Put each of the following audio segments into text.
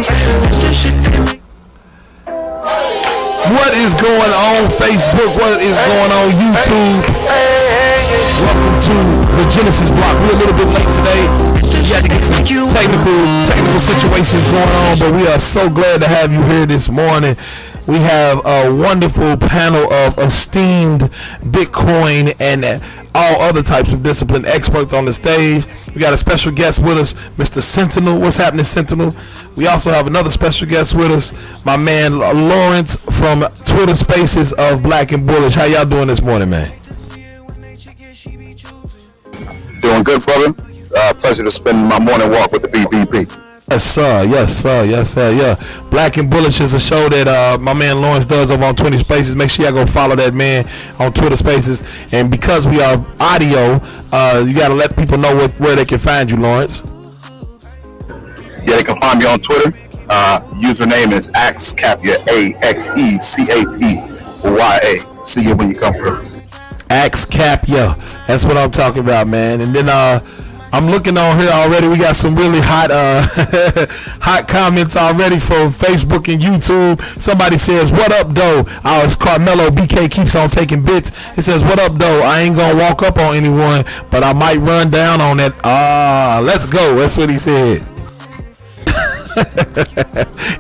What is going on Facebook? What is going on YouTube? Welcome to the Genesis Block. We're a little bit late today. We had to get some technical situations going on, but we are so glad to have you here this morning. We have a wonderful panel of esteemed Bitcoin and all other types of discipline experts on the stage. We got a special guest with us, Mr. Sentinel. What's happening, Sentinel? We also have another special guest with us, my man Lawrence from Twitter Spaces of Black and Bullish. How y'all doing this morning, man? Doing good, brother. Pleasure to spend my morning walk with the BBP. Yes, sir. Yes, sir. Yes, sir. Yeah. Black and Bullish is a show that my man Lawrence does over on Twitter Spaces. Make sure y'all go follow that man on Twitter Spaces. And because we are audio, you got to let people know where they can find you, Lawrence. Yeah, they can find me on Twitter. Username is AXECAPYA, AXECAPYA. See you when you come through. AXECAPYA. That's what I'm talking about, man. And then I'm looking on here already. We got some really hot hot comments already from Facebook and YouTube. Somebody says, "What up, though?" It's Carmelo BK keeps on taking bits. It says, "What up, though? I ain't gonna walk up on anyone, but I might run down on that." Let's go. That's what he said.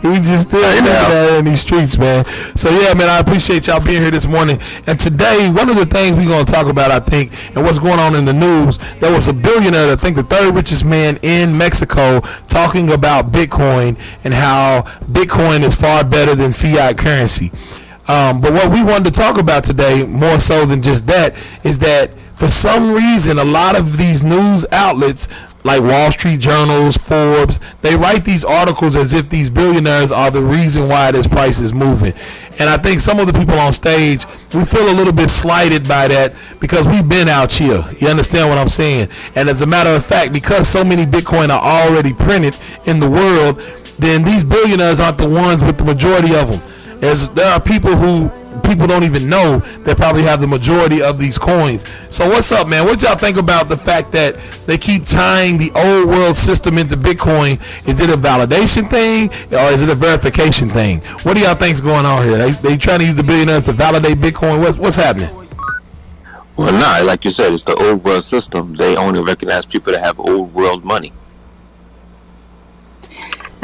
He just still out in these streets, man. So yeah, man, I appreciate y'all being here this morning. And today, one of the things we're going to talk about, I think, and what's going on in the news, there was a billionaire, I think the third richest man in Mexico, talking about Bitcoin and how Bitcoin is far better than fiat currency. But what we wanted to talk about today, more so than just that, is that for some reason, a lot of these news outlets like Wall Street Journals, Forbes, they write these articles as if these billionaires are the reason why this price is moving. And I think some of the people on stage, we feel a little bit slighted by that because we've been out here. You understand what I'm saying? And as a matter of fact, because so many Bitcoin are already printed in the world, then these billionaires aren't the ones with the majority of them. There are people who people don't even know that probably have the majority of these coins. So what's up, man? What y'all think about the fact that they keep tying the old world system into Bitcoin? Is it a validation thing or is it a verification thing? What do y'all think's going on here? They trying to use the billionaires to validate Bitcoin? What's happening? Well, nah, like you said, it's the old world system. They only recognize people that have old world money.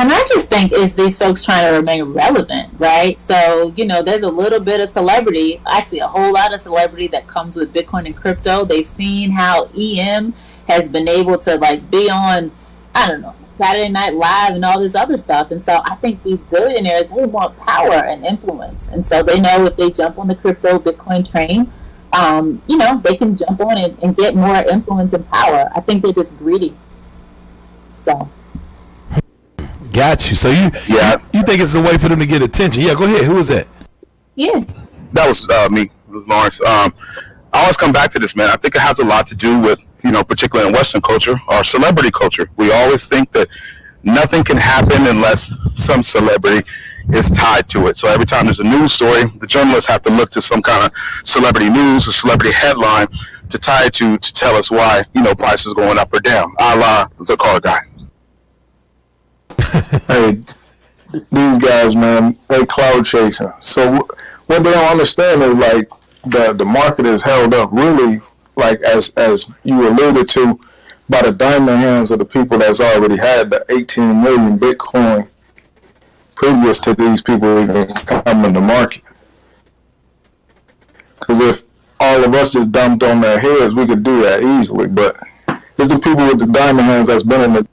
And I just think it's these folks trying to remain relevant, right? So, there's a little bit of celebrity, actually a whole lot of celebrity that comes with Bitcoin and crypto. They've seen how EM has been able to be on, Saturday Night Live and all this other stuff. And so I think these billionaires, they want power and influence. And so they know if they jump on the crypto Bitcoin train, they can jump on it and get more influence and power. I think they're just greedy. So... Got you. So you think it's a way for them to get attention? Yeah, go ahead. Who was that? Yeah, that was me. It was Lawrence. I always come back to this, man. I think it has a lot to do with, particularly in Western culture or celebrity culture. We always think that nothing can happen unless some celebrity is tied to it. So every time there's a news story, the journalists have to look to some kind of celebrity news or celebrity headline to tie it to tell us why, price is going up or down, a la the car guy. Hey, these guys, man, they cloud chasing. So what they don't understand is the market is held up really as you alluded to by the diamond hands of the people that's already had the 18 million Bitcoin previous to these people even coming in the market. Because if all of us just dumped on their heads, we could do that easily. But it's the people with the diamond hands that's been in the...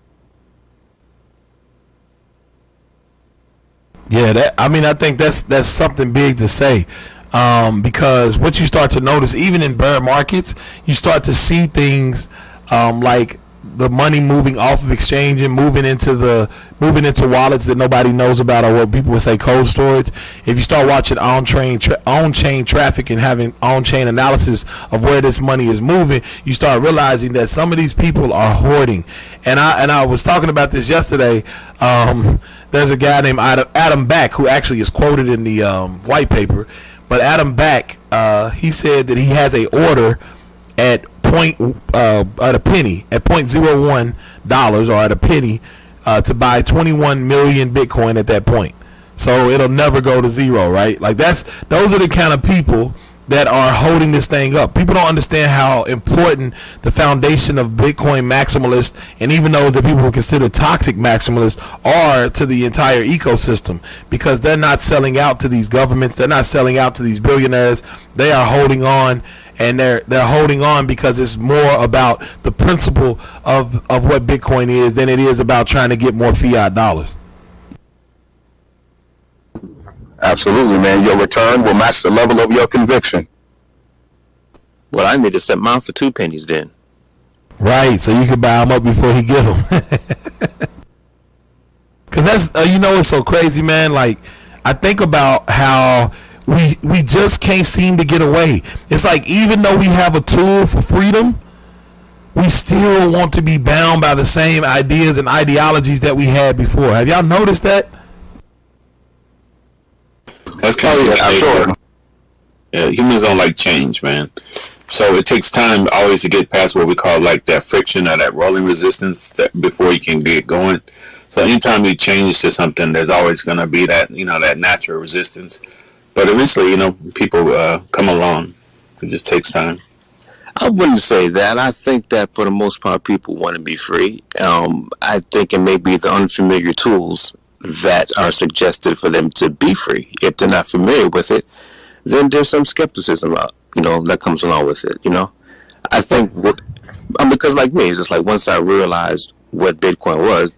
Yeah, I think that's something big to say, because what you start to notice, even in bear markets, you start to see things like the money moving off of exchange and moving into wallets that nobody knows about, or what people would say cold storage. If you start watching on-chain traffic and having on-chain analysis of where this money is moving, you start realizing that some of these people are hoarding. And I was talking about this yesterday. There's a guy named Adam Back who actually is quoted in the white paper. But Adam Back, he said that he has a order at a penny, at $0.01 or at a penny to buy 21 million Bitcoin at that point. So it'll never go to zero, right? Like those are the kind of people that are holding this thing up. People don't understand how important the foundation of Bitcoin maximalists, and even those that people would consider toxic maximalists, are to the entire ecosystem, because they're not selling out to these governments. They're not selling out to these billionaires. They are holding on, and they're holding on because it's more about the principle of what Bitcoin is than it is about trying to get more fiat dollars. Absolutely, man. Your return will match the level of your conviction. Well, I need to set mine for 2 pennies then. Right, so you can buy them up before he get them. Because that's, it's so crazy, man. Like, I think about how we just can't seem to get away. It's like, even though we have a tool for freedom, we still want to be bound by the same ideas and ideologies that we had before. Have y'all noticed that? That's kind of sure. Yeah, humans don't like change, man. So it takes time always to get past what we call like that friction or that rolling resistance before you can get going. So anytime you change to something, there's always going to be that, that natural resistance. But eventually, people come along. It just takes time. I wouldn't say that. I think that for the most part, people want to be free. I think it may be the unfamiliar tools that are suggested for them to be free. If they're not familiar with it, then there's some skepticism that comes along with it. I think because like me, it's just like once I realized what Bitcoin was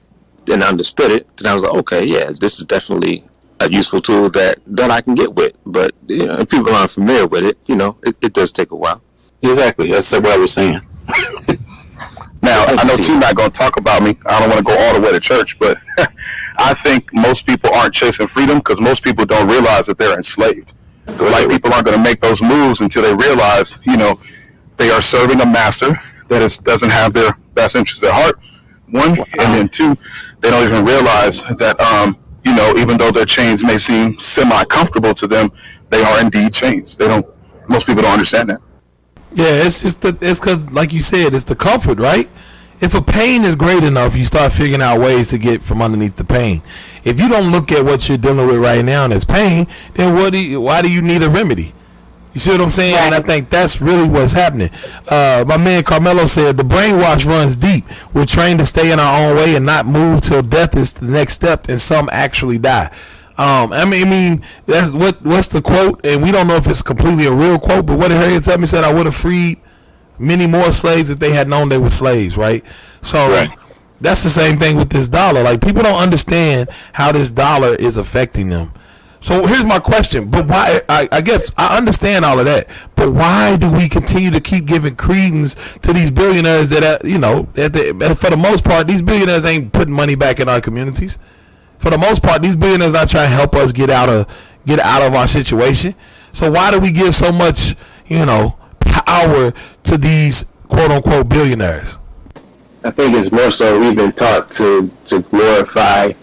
and understood it, then I was like, okay, yeah, this is definitely a useful tool that I can get with. But if people aren't familiar with it, it does take a while. Exactly. That's what I was saying. Now, I know T-Mac going to talk about me. I don't want to go all the way to church, but I think most people aren't chasing freedom because most people don't realize that they're enslaved. Like, people aren't going to make those moves until they realize, they are serving a master that doesn't have their best interests at heart, one. And then two, they don't even realize that, even though their chains may seem semi-comfortable to them, they are indeed chains. Most people don't understand that. Yeah, it's because, like you said, it's the comfort, right? If a pain is great enough, you start figuring out ways to get from underneath the pain. If you don't look at what you're dealing with right now as pain, then why do you need a remedy? You see what I'm saying? And I think that's really what's happening. My man Carmelo said, the brainwash runs deep. We're trained to stay in our own way and not move till death is the next step, and some actually die. I mean, that's what's the quote, and we don't know if it's completely a real quote, but what did Harriet Tubman said? I would have freed many more slaves if they had known they were slaves, right? So that's the same thing with this dollar. Like, people don't understand how this dollar is affecting them. So here's my question. But why? I guess I understand all of that, but why do we continue to keep giving credence to these billionaires that, for the most part, these billionaires ain't putting money back in our communities? For the most part, these billionaires are trying to help us get out of our situation. So why do we give so much, power to these quote unquote billionaires? I think it's more so we've been taught to glorify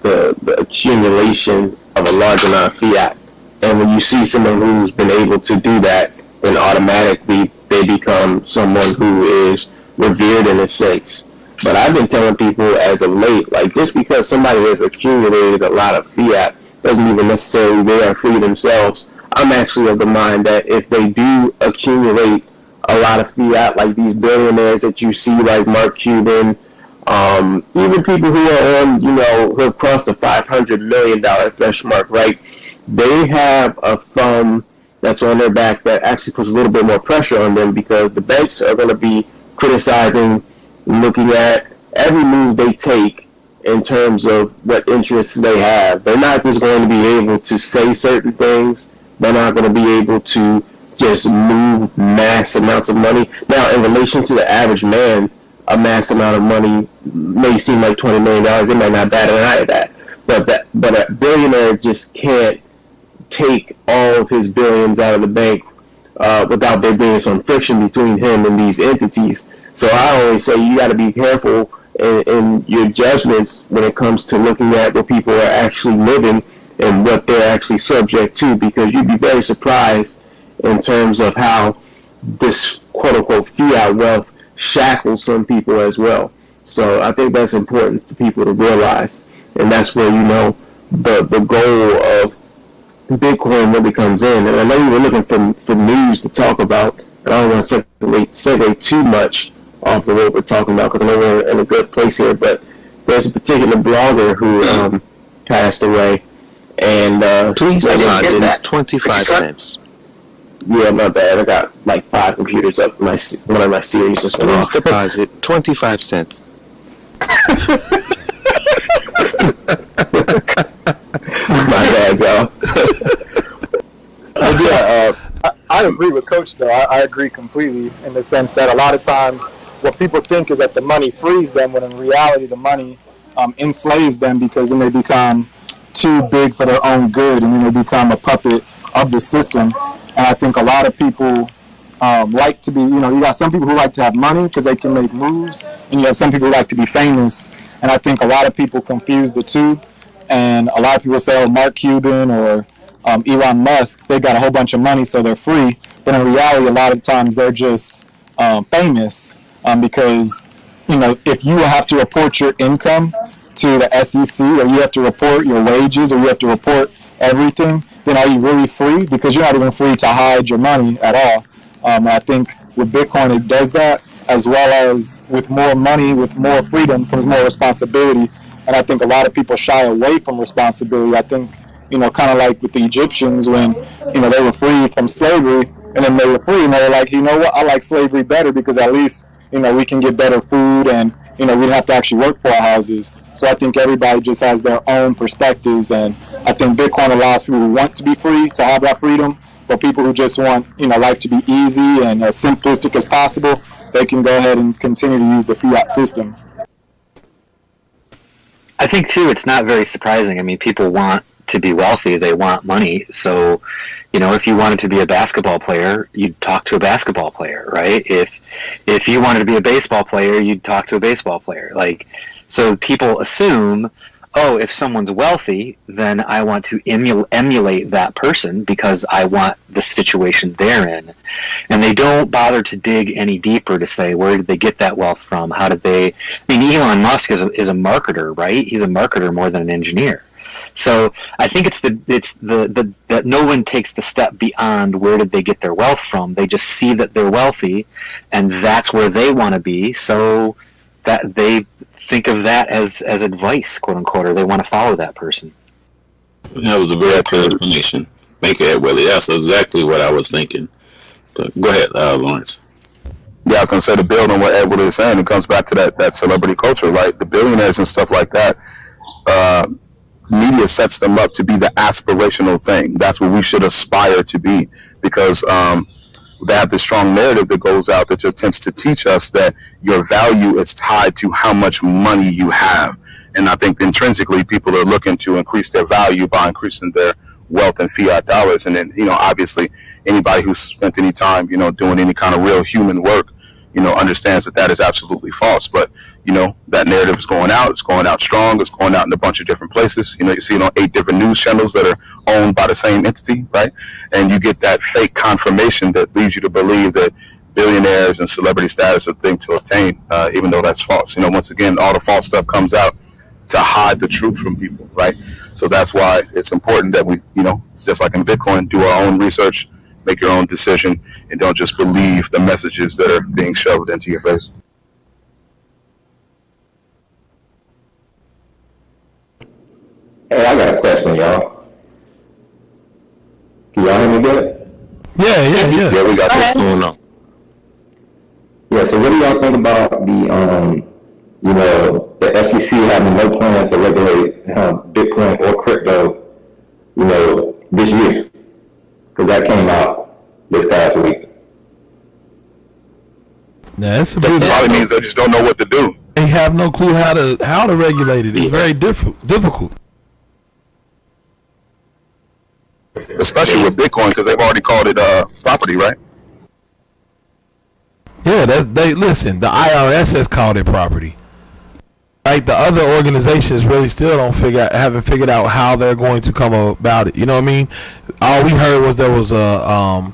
the accumulation of a large amount of fiat. And when you see someone who's been able to do that, then automatically they become someone who is revered in a sense. But I've been telling people as of late, like, just because somebody has accumulated a lot of fiat doesn't even necessarily they are free themselves. I'm actually of the mind that if they do accumulate a lot of fiat, like these billionaires that you see, like Mark Cuban, even people who are on, who have crossed the $500 million threshold mark, right? They have a thumb that's on their back that actually puts a little bit more pressure on them, because the banks are going to be criticizing, looking at every move they take in terms of what interests they have. They're not just going to be able to say certain things. They're not going to be able to just move mass amounts of money. Now, in relation to the average man, a mass amount of money may seem like $20 million. It might not bat an eye at that. But a billionaire just can't take all of his billions out of the bank without there being some friction between him and these entities. So I always say you got to be careful in your judgments when it comes to looking at what people are actually living and what they're actually subject to, because you'd be very surprised in terms of how this quote-unquote fiat wealth shackles some people as well. So I think that's important for people to realize, and that's where the goal of Bitcoin really comes in. And I know you were looking for news to talk about, and I don't want to segue too much off of what we're talking about because I know we're in a good place here. But there's a particular blogger who passed away, and please deposit 25 cents. Yeah, not bad. I got like 5 computers up. One of my series just went Please off. deposit 25 cents. My bad, y'all. I agree with Coach, though. I agree completely in the sense that a lot of times what people think is that the money frees them, when in reality the money enslaves them, because then they become too big for their own good, and then they become a puppet of the system. And I think a lot of people like to be, you got some people who like to have money because they can make moves, and you have some people who like to be famous. And I think a lot of people confuse the two. And a lot of people say, oh, Mark Cuban or Elon Musk, they got a whole bunch of money, so they're free. But in reality, a lot of times they're just famous because, if you have to report your income to the SEC, or you have to report your wages, or you have to report everything, then are you really free? Because you're not even free to hide your money at all. And I think with Bitcoin, it does that, as well as with more money, with more freedom comes more responsibility. And I think a lot of people shy away from responsibility. I think, kind of like with the Egyptians when, they were free from slavery, and then they were free, and they were like, you know what, I like slavery better because at least, we can get better food, and, we don't have to actually work for our houses. So I think everybody just has their own perspectives, and I think Bitcoin allows people who want to be free to have that freedom, but people who just want, life to be easy and as simplistic as possible, they can go ahead and continue to use the fiat system. I think, too, it's not very surprising. I mean, people want to be wealthy. They want money. So, if you wanted to be a basketball player, you'd talk to a basketball player, right? If you wanted to be a baseball player, you'd talk to a baseball player. So people assume, oh, if someone's wealthy, then I want to emulate that person because I want the situation they're in. And they don't bother to dig any deeper to say, where did they get that wealth from? How did they... I mean, Elon Musk is a marketer, right? He's a marketer more than an engineer. So I think it's that no one takes the step beyond where did they get their wealth from. They just see that they're wealthy, and that's where they want to be. So that they think of that as advice, quote unquote, or they want to follow that person. That was a very clear explanation. Thank you, Willie. That's exactly what I was thinking. But go ahead, Lawrence. Yeah, I was going to say, to build on what Ed Willie is saying, it comes back to that celebrity culture, right? The billionaires and stuff like that. Media sets them up to be the aspirational thing. That's what we should aspire to be, because they have this strong narrative that goes out that attempts to teach us that your value is tied to how much money you have. And I think intrinsically people are looking to increase their value by increasing their wealth in fiat dollars. And then, obviously anybody who's spent any time, doing any kind of real human work, understands that is absolutely false. But, that narrative is going out. It's going out strong. It's going out in a bunch of different places. You see it on 8 different news channels that are owned by the same entity, right? And you get that fake confirmation that leads you to believe that billionaires and celebrity status are a thing to obtain, even though that's false. Once again, all the false stuff comes out to hide the truth from people, right? So that's why it's important that we, just like in Bitcoin, do our own research, make your own decision, and don't just believe the messages that are being shoved into your face. Hey, I got a question, y'all. Can y'all hear me good? Yeah. Yeah, we got this going on. Yeah, so what do y'all think about the SEC having no plans to regulate Bitcoin or crypto, this year? Because that came out this past week. Yeah, that's a That probably means they just don't know what to do. They have no clue how to regulate it. It's very difficult. Especially with Bitcoin, because they've already called it property, right? Yeah, listen. The IRS has called it property. Right, the other organizations really still haven't figured out how they're going to come about it. You know what I mean? All we heard was there was a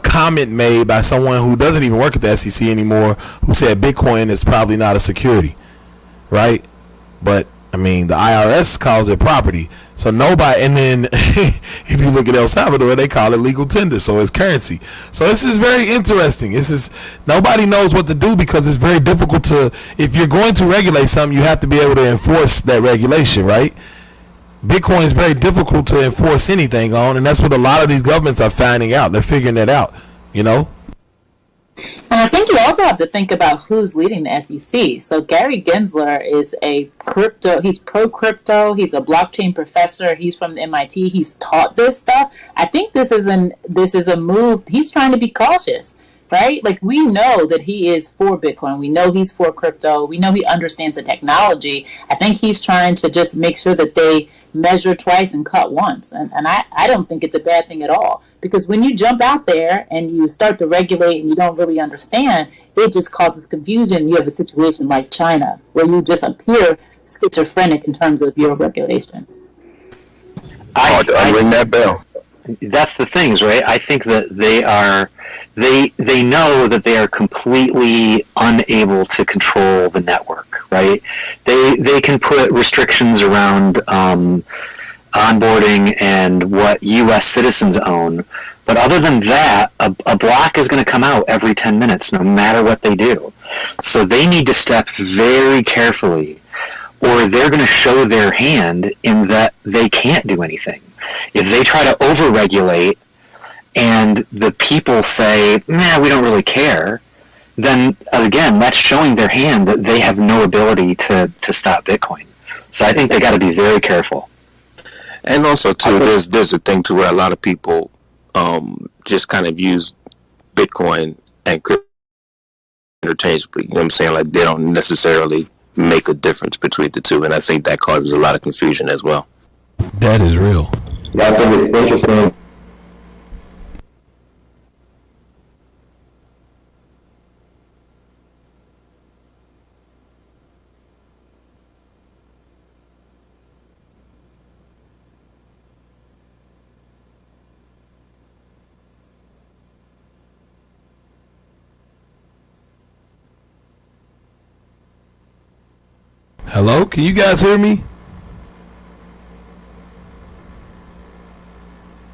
comment made by someone who doesn't even work at the SEC anymore, who said Bitcoin is probably not a security. right? But I mean, the IRS calls it property. So nobody, and then if you look at El Salvador, they call it legal tender, so it's currency. So this is very interesting. Nobody knows what to do because it's very difficult to, if you're going to regulate something, you have to be able to enforce that regulation, right? Bitcoin is very difficult to enforce anything on, and that's what a lot of these governments are finding out. They're figuring that out, you know? And I think you also have to think about who's leading the SEC. So Gary Gensler is he's pro-crypto, he's a blockchain professor, he's from the MIT, he's taught this stuff. I think this is a move, he's trying to be cautious, right? Like, we know that he is for Bitcoin, we know he's for crypto, we know he understands the technology. I think he's trying to just make sure that they measure twice and cut once. And I don't think it's a bad thing at all. Because when you jump out there and you start to regulate and you don't really understand, it just causes confusion. You have a situation like China where you just appear schizophrenic in terms of your regulation. Hard to unring that bell. That's the things, right? I think that they know that they are completely unable to control the network, right? They can put restrictions around onboarding and what U.S. citizens own, but other than that, a block is going to come out every 10 minutes, no matter what they do. So they need to step very carefully, or they're going to show their hand in that they can't do anything. If they try to over-regulate and the people say, nah, we don't really care, then, again, that's showing their hand that they have no ability to stop Bitcoin. So I think they got to be very careful. And also, too, there's a thing to where a lot of people just kind of use Bitcoin and crypto interchangeably. You know what I'm saying? Like, they don't necessarily make a difference between the two, and I think that causes a lot of confusion as well. That is real. Yeah, I think it's interesting. Hello? Can you guys hear me?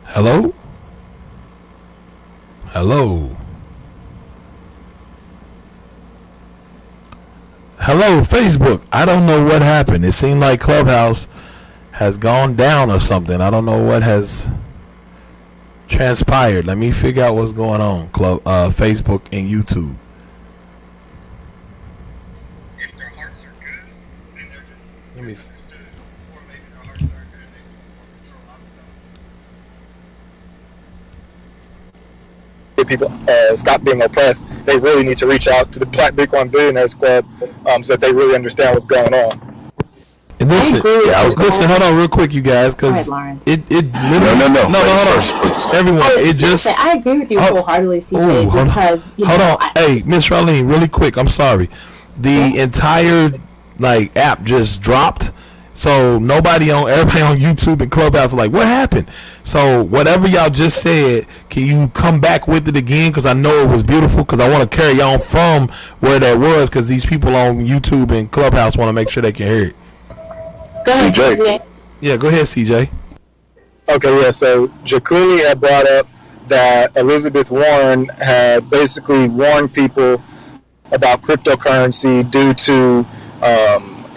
Hello? Hello? Hello, Facebook. I don't know what happened. It seemed like Clubhouse has gone down or something. I don't know what has transpired. Let me figure out what's going on. Facebook and YouTube. If their hearts are good, then they're just Let me misunderstood. Or maybe their hearts aren't good and they just want control. I don't know. People stop being oppressed, they really need to reach out to the Black Bitcoin Billionaires Club so that they really understand what's going on. And listen, hold on real quick, you guys, because it literally No, hold on, everyone, it just. I agree with you wholeheartedly, CJ. Hold on, hey, Miss Charlene, really quick. I'm sorry, the entire app just dropped. So everybody on YouTube and Clubhouse are like, what happened? So whatever y'all just said, can you come back with it again? Because I know it was beautiful. Because I want to carry on from where that was. Because these people on YouTube and Clubhouse want to make sure they can hear it. Go ahead, CJ. Yeah, go ahead, CJ. Okay, yeah. So Jaculi had brought up that Elizabeth Warren had basically warned people about cryptocurrency due to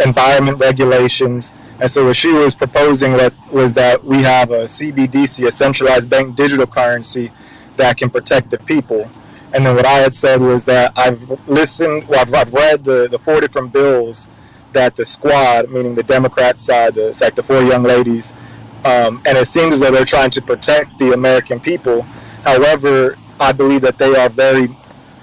environment regulations. And so what she was proposing was that we have a CBDC, a centralized bank digital currency that can protect the people. And then what I had said was that I've read the 4 different bills that the squad, meaning the Democrat side, it's like the 4 young ladies, and it seems as though they're trying to protect the American people. However, I believe that they are very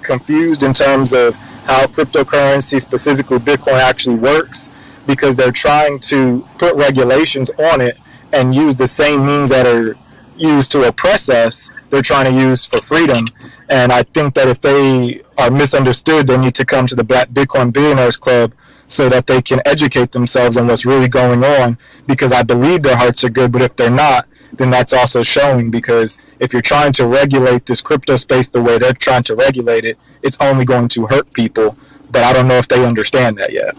confused in terms of how cryptocurrency, specifically Bitcoin, actually works, because they're trying to put regulations on it and use the same means that are used to oppress us, they're trying to use for freedom. And I think that if they are misunderstood, they need to come to the Black Bitcoin Billionaires Club so that they can educate themselves on what's really going on, because I believe their hearts are good, but if they're not, then that's also showing, because if you're trying to regulate this crypto space the way they're trying to regulate it, it's only going to hurt people, but I don't know if they understand that yet.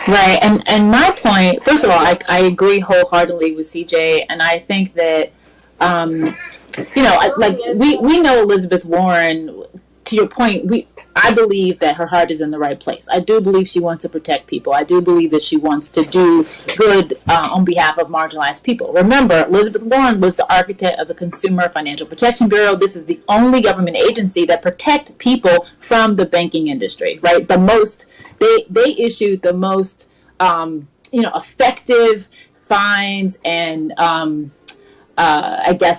Right, and my point, first of all, I agree wholeheartedly with CJ, and I think that, like we know Elizabeth Warren. To your point, I believe that her heart is in the right place. I do believe she wants to protect people. I do believe that she wants to do good on behalf of marginalized people. Remember, Elizabeth Warren was the architect of the Consumer Financial Protection Bureau. This is the only government agency that protects people from the banking industry, right? They issued the most, effective fines and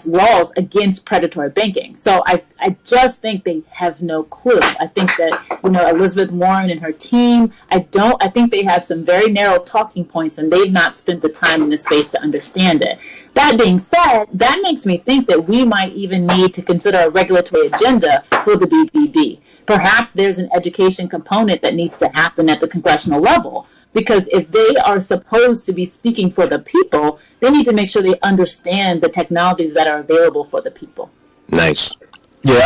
laws against predatory banking. So I just think they have no clue. I think that, Elizabeth Warren and her team, I think they have some very narrow talking points and they've not spent the time in the space to understand it. That being said, that makes me think that we might even need to consider a regulatory agenda for the BBB. Perhaps there's an education component that needs to happen at the congressional level. Because if they are supposed to be speaking for the people, they need to make sure they understand the technologies that are available for the people. Nice. Yeah,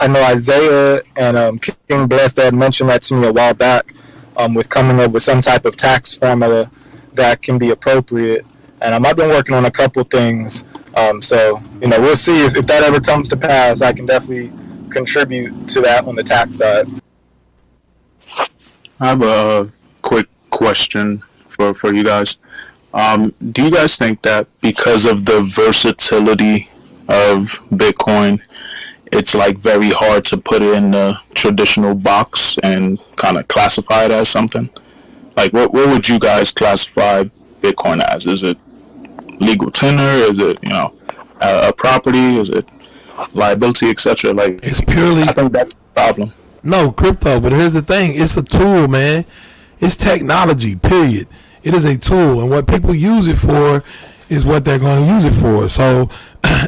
I know Isaiah and King Blessed had mentioned that to me a while back with coming up with some type of tax formula that can be appropriate. And I've been working on a couple things. So, we'll see if that ever comes to pass. I can definitely contribute to that on the tax side. I have a quick question for you guys. Do you guys think that because of the versatility of Bitcoin, it's like very hard to put it in the traditional box and kind of classify it as something? Like, what would you guys classify Bitcoin as? Is it legal tender? Is it, a property? Is it liability, etc.? Like, it's purely. I think that's the problem. No, crypto. But here's the thing: it's a tool, man. It's technology, period. It is a tool, and what people use it for is what they're going to use it for. So,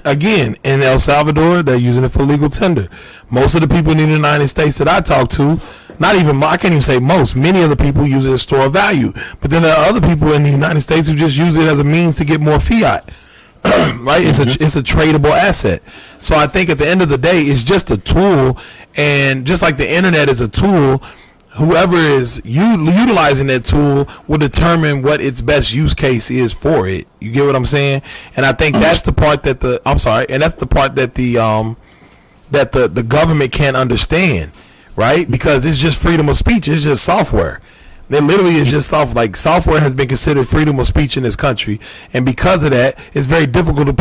again, in El Salvador, they're using it for legal tender. Most of the people in the United States that I talk to, I can't even say most, many of the people use it as store of value. But then there are other people in the United States who just use it as a means to get more fiat. Right? Mm-hmm. It's a tradable asset. So I think at the end of the day, it's just a tool, and just like the internet is a tool, whoever is utilizing that tool will determine what its best use case is for it. You get what I'm saying? And I think that's the part that the government can't understand, right? Because it's just freedom of speech. It's just software. It literally is just software has been considered freedom of speech in this country, and because of that, it's very difficult to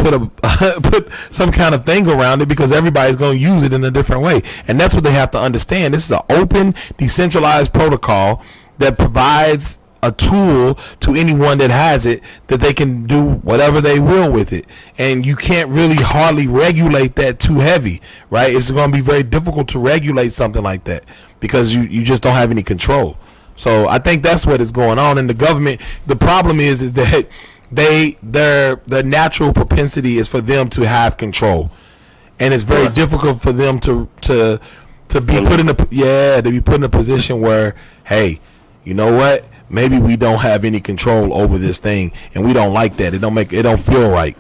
put some kind of thing around it because everybody's going to use it in a different way, and that's what they have to understand. This is an open, decentralized protocol that provides a tool to anyone that has it that they can do whatever they will with it, and you can't really hardly regulate that too heavy, right? It's going to be very difficult to regulate something like that because you just don't have any control. So I think that's what is going on in the government. The problem is that their natural propensity is for them to have control, and it's very difficult for them to be put in a position where, hey, you know what? Maybe we don't have any control over this thing, and we don't like that. It don't feel right.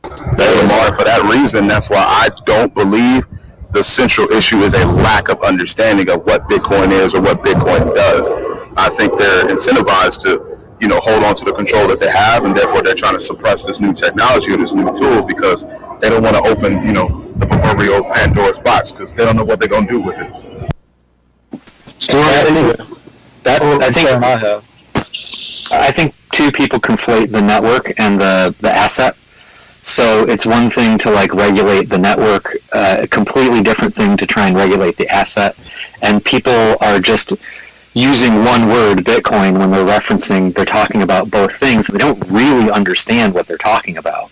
Lamar, for that reason, that's why I don't believe the central issue is a lack of understanding of what Bitcoin is or what Bitcoin does. I think they're incentivized to, hold on to the control that they have, and therefore they're trying to suppress this new technology or this new tool because they don't want to open, the proverbial Pandora's box because they don't know what they're going to do with it. I think two people conflate the network and the asset. So it's one thing to regulate the network, a completely different thing to try and regulate the asset. And people are just using one word, Bitcoin, when they're talking about both things. They don't really understand what they're talking about.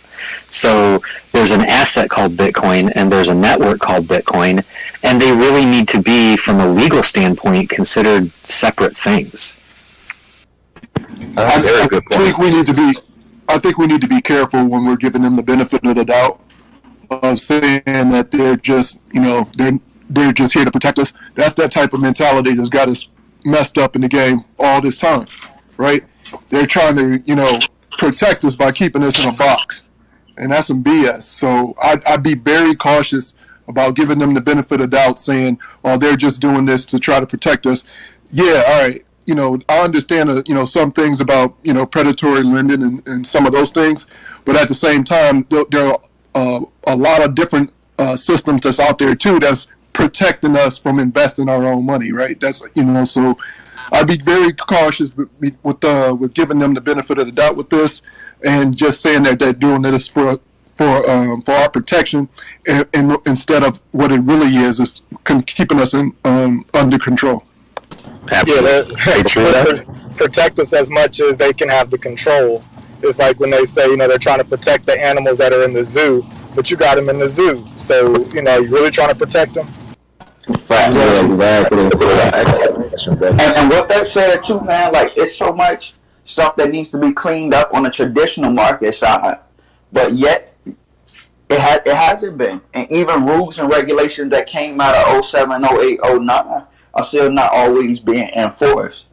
So there's an asset called Bitcoin and there's a network called Bitcoin, and they really need to be, from a legal standpoint, considered separate things. Very good point. I think we need to be careful when we're giving them the benefit of the doubt of saying that they're just, they're just here to protect us. That's that type of mentality that's got us messed up in the game all this time, right? They're trying to, protect us by keeping us in a box, and that's some BS. So I'd be very cautious about giving them the benefit of doubt, saying, "Oh, they're just doing this to try to protect us." Yeah, all right. I understand, some things about, predatory lending and some of those things, but at the same time, there are a lot of different systems that's out there too that's protecting us from investing our own money, right? That's, so I'd be very cautious with giving them the benefit of the doubt with this, and just saying that they're doing this for our protection, and instead of what it really is keeping us under control. Absolutely. Yeah, protect us as much as they can have the control. It's like when they say, they're trying to protect the animals that are in the zoo, but you got them in the zoo. So, you really trying to protect them? Exactly. And what that said too, man, like it's so much stuff that needs to be cleaned up on the traditional market side, but yet it hasn't been. And even rules and regulations that came out of 07, 08, 09 are still not always being enforced,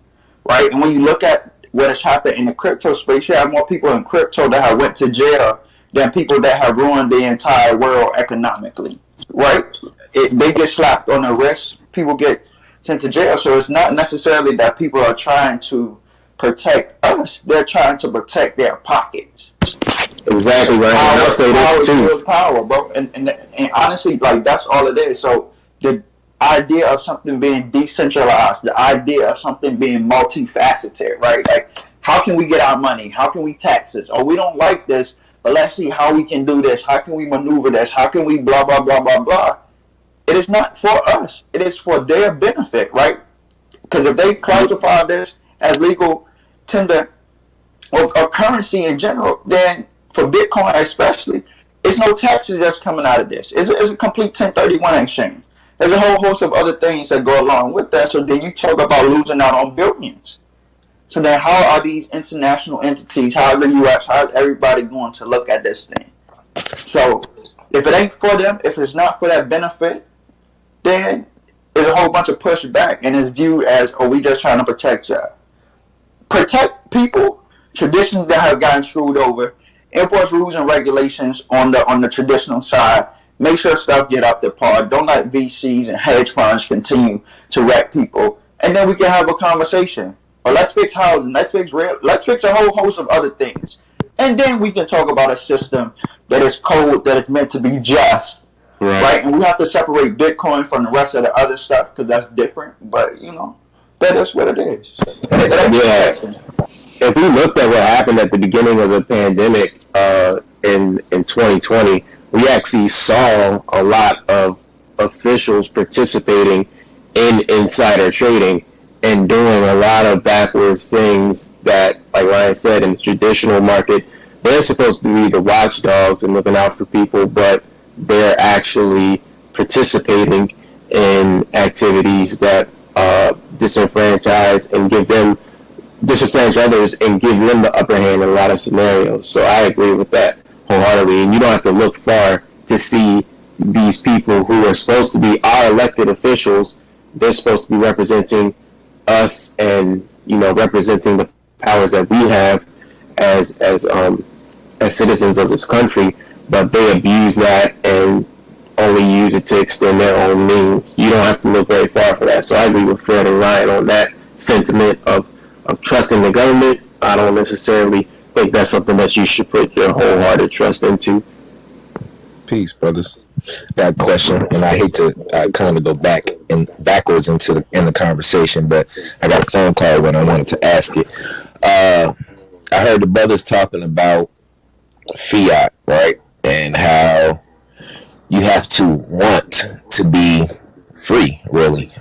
right? And when you look at what has happened in the crypto space, you have more people in crypto that have went to jail than people that have ruined the entire world economically, right? They get slapped on the wrist, people get sent to jail. So it's not necessarily that people are trying to protect us; they're trying to protect their pockets. Exactly right. Power, I'll say this too. Power, bro, and honestly, like that's all it is. So the idea of something being decentralized, the idea of something being multifaceted, right? Like, how can we get our money? How can we tax this? Oh, we don't like this, but let's see how we can do this. How can we maneuver this? How can we blah, blah, blah, blah, blah? It is not for us. It is for their benefit, right? Because if they classify this as legal tender or currency in general, then for Bitcoin especially, it's no taxes that's coming out of this. It's a complete 1031 exchange. There's a whole host of other things that go along with that. So then you talk about losing out on billions. So then how are these international entities, how are the U.S., how is everybody going to look at this thing? So if it ain't for them, if it's not for that benefit, then there's a whole bunch of pushback, and it's viewed as, oh, we just trying to protect y'all. Protect people, traditions that have gotten screwed over, enforce rules and regulations on the traditional side, make sure stuff get up to par, don't let VCs and hedge funds continue to wreck people, and then we can have a conversation. Or let's fix housing, let's fix a whole host of other things. And then we can talk about a system that is code, that is meant to be just. Right, and we have to separate Bitcoin from the rest of the other stuff because that's different. But that is what it is. If we looked at what happened at the beginning of the pandemic in 2020, we actually saw a lot of officials participating in insider trading and doing a lot of backwards things that, like Ryan said, in the traditional market, they're supposed to be the watchdogs and looking out for people, but they're actually participating in activities that disenfranchise others and give them the upper hand in a lot of scenarios. So I agree with that wholeheartedly. And you don't have to look far to see these people who are supposed to be our elected officials. They're supposed to be representing us and representing the powers that we have as citizens of this country. But they abuse that and only use it to extend their own means. You don't have to look very far for that. So I agree with Fred and Ryan on that sentiment of trusting the government. I don't necessarily think that's something that you should put your wholehearted trust into. Peace, brothers. Got a question, and I hate to kind of go backwards in the conversation, but I got a phone call when I wanted to ask it. I heard the brothers talking about fiat, right? And how you have to want to be free, really.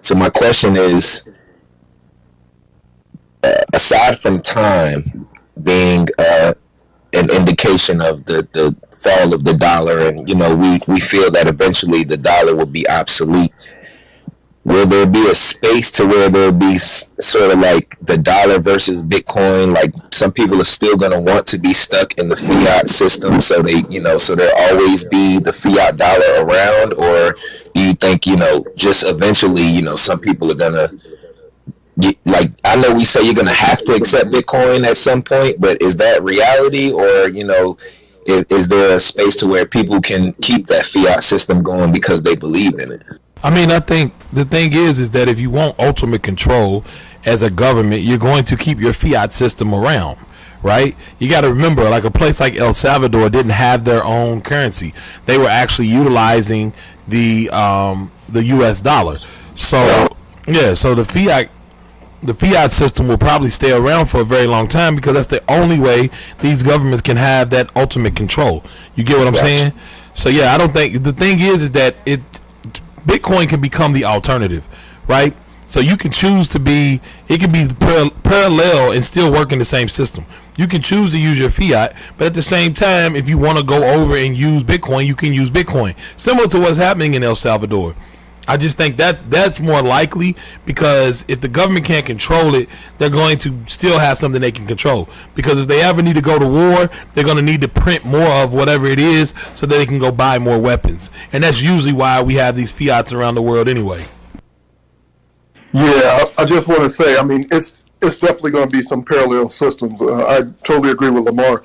So my question is, aside from time being an indication of the fall of the dollar, and we feel that eventually the dollar will be obsolete, will there be a space to where there'll be sort of like the dollar versus Bitcoin? Like some people are still going to want to be stuck in the fiat system, so so there'll always be the fiat dollar around, or do you think just eventually some people are gonna I know we say you're gonna have to accept Bitcoin at some point, but is that reality, or is there a space to where people can keep that fiat system going because they believe in it? I mean, I think the thing is that if you want ultimate control as a government, you're going to keep your fiat system around, right? You got to remember, like a place like El Salvador didn't have their own currency. They were actually utilizing the U.S. dollar. So yeah, so the fiat system will probably stay around for a very long time because that's the only way these governments can have that ultimate control. You get what I'm saying? So yeah, I don't think the thing is that Bitcoin can become the alternative, right? So you can choose to be, it can be parallel and still work in the same system. You can choose to use your fiat, but at the same time, if you want to go over and use Bitcoin, you can use Bitcoin. Similar to what's happening in El Salvador. I just think that's more likely because if the government can't control it, they're going to still have something they can control. Because if they ever need to go to war, they're going to need to print more of whatever it is so that they can go buy more weapons. And that's usually why we have these fiats around the world anyway. Yeah, I just want to say, I mean, it's definitely going to be some parallel systems. I totally agree with Lamar.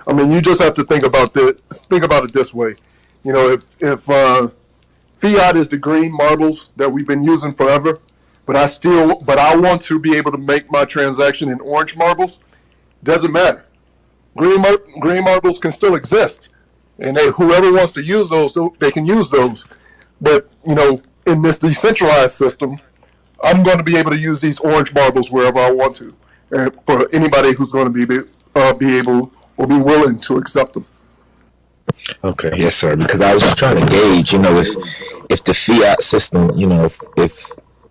I mean, you just have to think about it this way. You know, if fiat is the green marbles that we've been using forever, but I want to be able to make my transaction in orange marbles. Doesn't matter. Green marbles can still exist, and whoever wants to use those, they can use those. But you know, in this decentralized system, I'm going to be able to use these orange marbles wherever I want to, for anybody who's going to be able or be willing to accept them. Okay, yes, sir. Because I was just trying to gauge, you know, if the fiat system, you know, if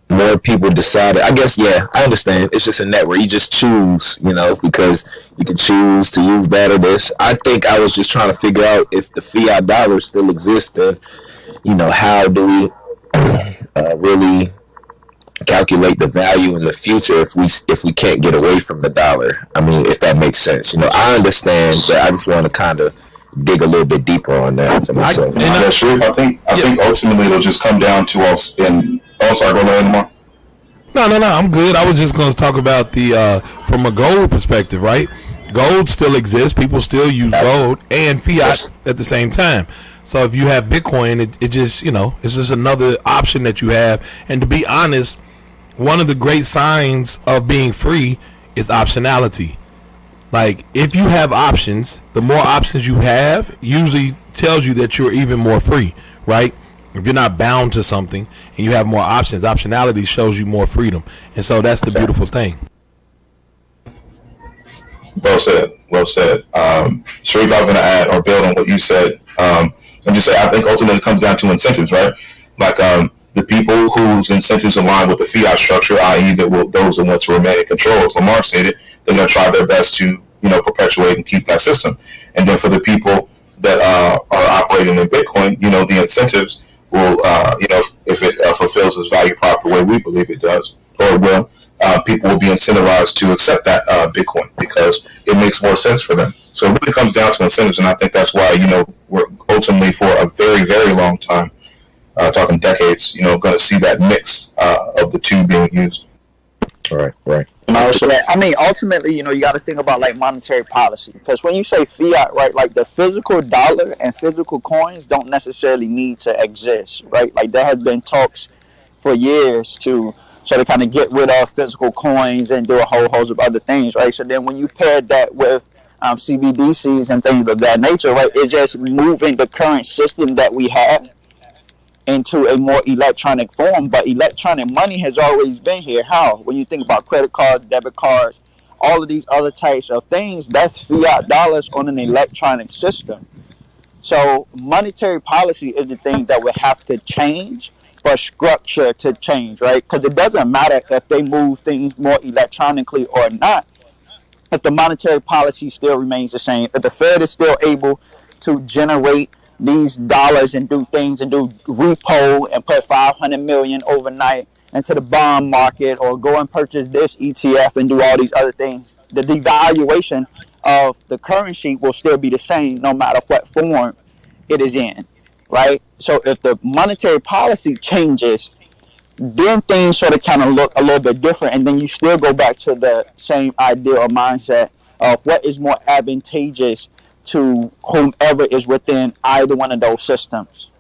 more people decided, I guess, yeah, I understand. It's just a network. You just choose, you know, because you can choose to use that or this. I think I was just trying to figure out if the fiat dollar still exists, then, you know, how do we really calculate the value in the future if we can't get away from the dollar? I mean, if that makes sense. You know, I understand, but I just want to kind of dig a little bit deeper on that for myself. I think ultimately it'll just come down to us in. Oh, sorry, go ahead, Lamar. No, I'm good. I was just going to talk about the from a gold perspective, right? Gold still exists. People still use gold and fiat at the same time. So if you have Bitcoin, it just, you know, it's just another option that you have. And to be honest, one of the great signs of being free is optionality. Like, if you have options, the more options you have usually tells you that you're even more free, right? If you're not bound to something and you have more options, optionality shows you more freedom. And so that's the beautiful thing. Well said. Well said. Sharif, I was going to add or build on what you said. And just say, I think ultimately it comes down to incentives, right? Like the people whose incentives align with the fiat structure, i.e. those that want to remain in control, as Lamar stated, they're going to try their best to, you know, perpetuate and keep that system. And then for the people that are operating in Bitcoin, you know, the incentives will, you know, if it fulfills its value prop the way we believe it does, or will, people will be incentivized to accept that Bitcoin because it makes more sense for them. So it really comes down to incentives, and I think that's why, you know, we're ultimately for a very, very long time, talking decades, you know, going to see that mix of the two being used. Right. I mean, ultimately, you know, you got to think about like monetary policy, because when you say fiat, right, like the physical dollar and physical coins don't necessarily need to exist, right? Like there has been talks for years to kind of get rid of physical coins and do a whole host of other things, right? So then when you pair that with CBDCs and things of that nature, right, it's just moving the current system that we have into a more electronic form. But electronic money has always been here. How? When you think about credit cards, debit cards, all of these other types of things, that's fiat dollars on an electronic system. So monetary policy is the thing that would have to change for structure to change, right? Because it doesn't matter if they move things more electronically or not, if the monetary policy still remains the same. If the Fed is still able to generate these dollars and do things and do repo and put 500 million overnight into the bond market, or go and purchase this ETF and do all these other things, the devaluation of the currency will still be the same no matter what form it is in, right? So if the monetary policy changes, then things sort of kind of look a little bit different, and then you still go back to the same idea or mindset of what is more advantageous to whomever is within either one of those systems,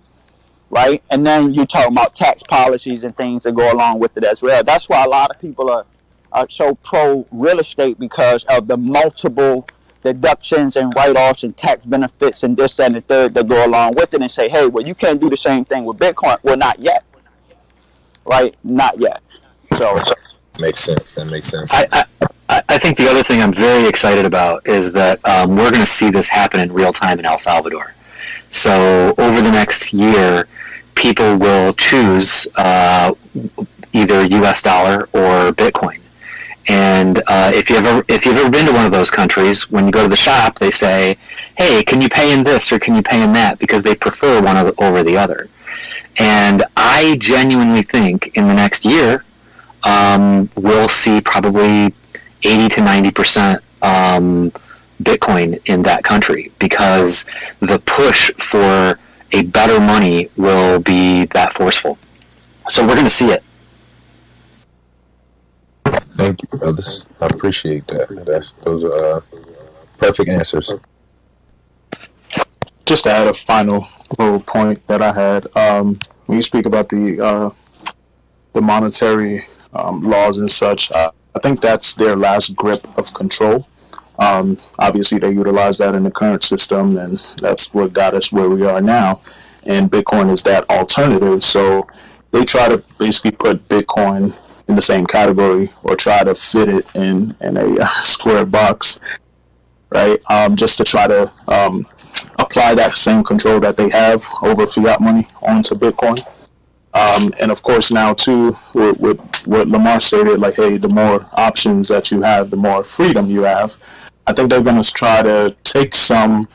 right? And then you talk about tax policies and things that go along with it as well. That's why a lot of people are so pro real estate because of the multiple deductions and write-offs and tax benefits and this, that, and the third that go along with it, and say, hey, well, you can't do the same thing with Bitcoin. Well, not yet, right? Not yet. So makes sense. That makes sense. I think the other thing I'm very excited about is that we're going to see this happen in real time in El Salvador. So over the next year, people will choose either U.S. dollar or Bitcoin. And if you've ever been to one of those countries, when you go to the shop, they say, "Hey, can you pay in this or can you pay in that?" Because they prefer one over the other. And I genuinely think in the next year, we'll see probably 80 to 90% Bitcoin in that country because the push for a better money will be that forceful. So we're going to see it. Thank you, brothers. I appreciate that. Those are perfect answers. Just to add a final little point that I had, when you speak about the monetary laws and such, I think that's their last grip of control. Obviously, they utilize that in the current system, and that's what got us where we are now. And Bitcoin is that alternative. So they try to basically put Bitcoin in the same category or try to fit it in a square box, right? Just to try to apply that same control that they have over fiat money onto Bitcoin. And of course now too, with what Lamar stated, like, hey, the more options that you have, the more freedom you have. I think they're going to try to take some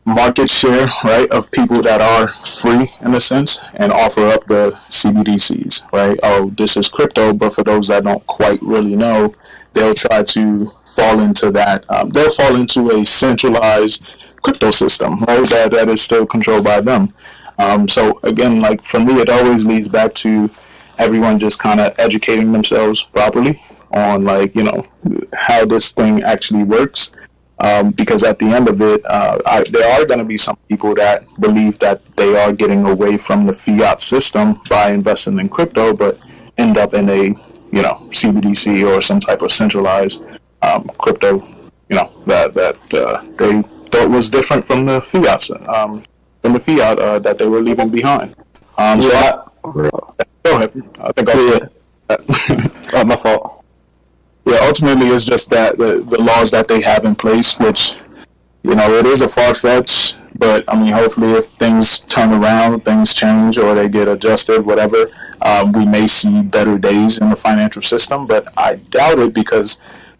market share, right, of people that are free in a sense and offer up the CBDCs, right? Oh, this is crypto, but for those that don't quite really know, they'll try to fall into that. They'll fall into a centralized crypto system, right, that is still controlled by them. So again, like for me, it always leads back to everyone just kind of educating themselves properly on, like, you know, how this thing actually works. Because at the end of it, there are going to be some people that believe that they are getting away from the fiat system by investing in crypto, but end up in a, you know, CBDC or some type of centralized crypto, you know, that they thought was different from the fiat, that they were leaving behind. Go ahead. I think I'll say that. My fault. Yeah, ultimately it's just that the laws that they have in place, which, you know, it is a far-fetched, but I mean, hopefully if things turn around, things change, or they get adjusted, whatever, we may see better days in the financial system, but I doubt it because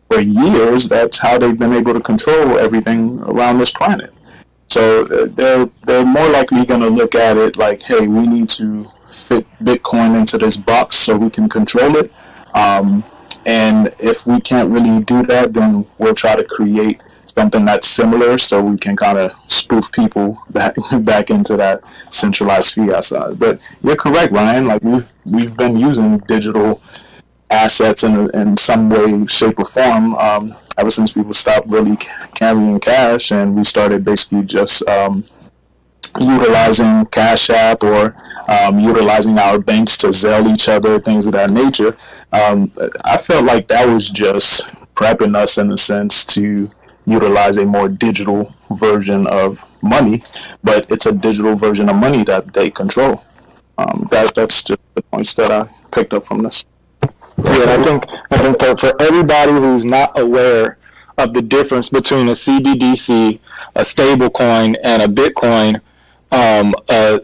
for years, that's how they've been able to control everything around this planet. So they're more likely going to look at it like, hey, we need to fit Bitcoin into this box so we can control it. And if we can't really do that, then we'll try to create something that's similar so we can kind of spoof people back into that centralized fiat side. But you're correct, Ryan. Like we've been using digital assets in some way, shape, or form ever since people stopped really carrying cash, and we started basically just utilizing Cash App or utilizing our banks to Zelle each other, things of that nature. I felt like that was just prepping us in a sense to utilize a more digital version of money, but it's a digital version of money that they control. That's just the points that I picked up from this. Yeah, I think that for everybody who's not aware of the difference between a CBDC, a stable coin, and a Bitcoin, a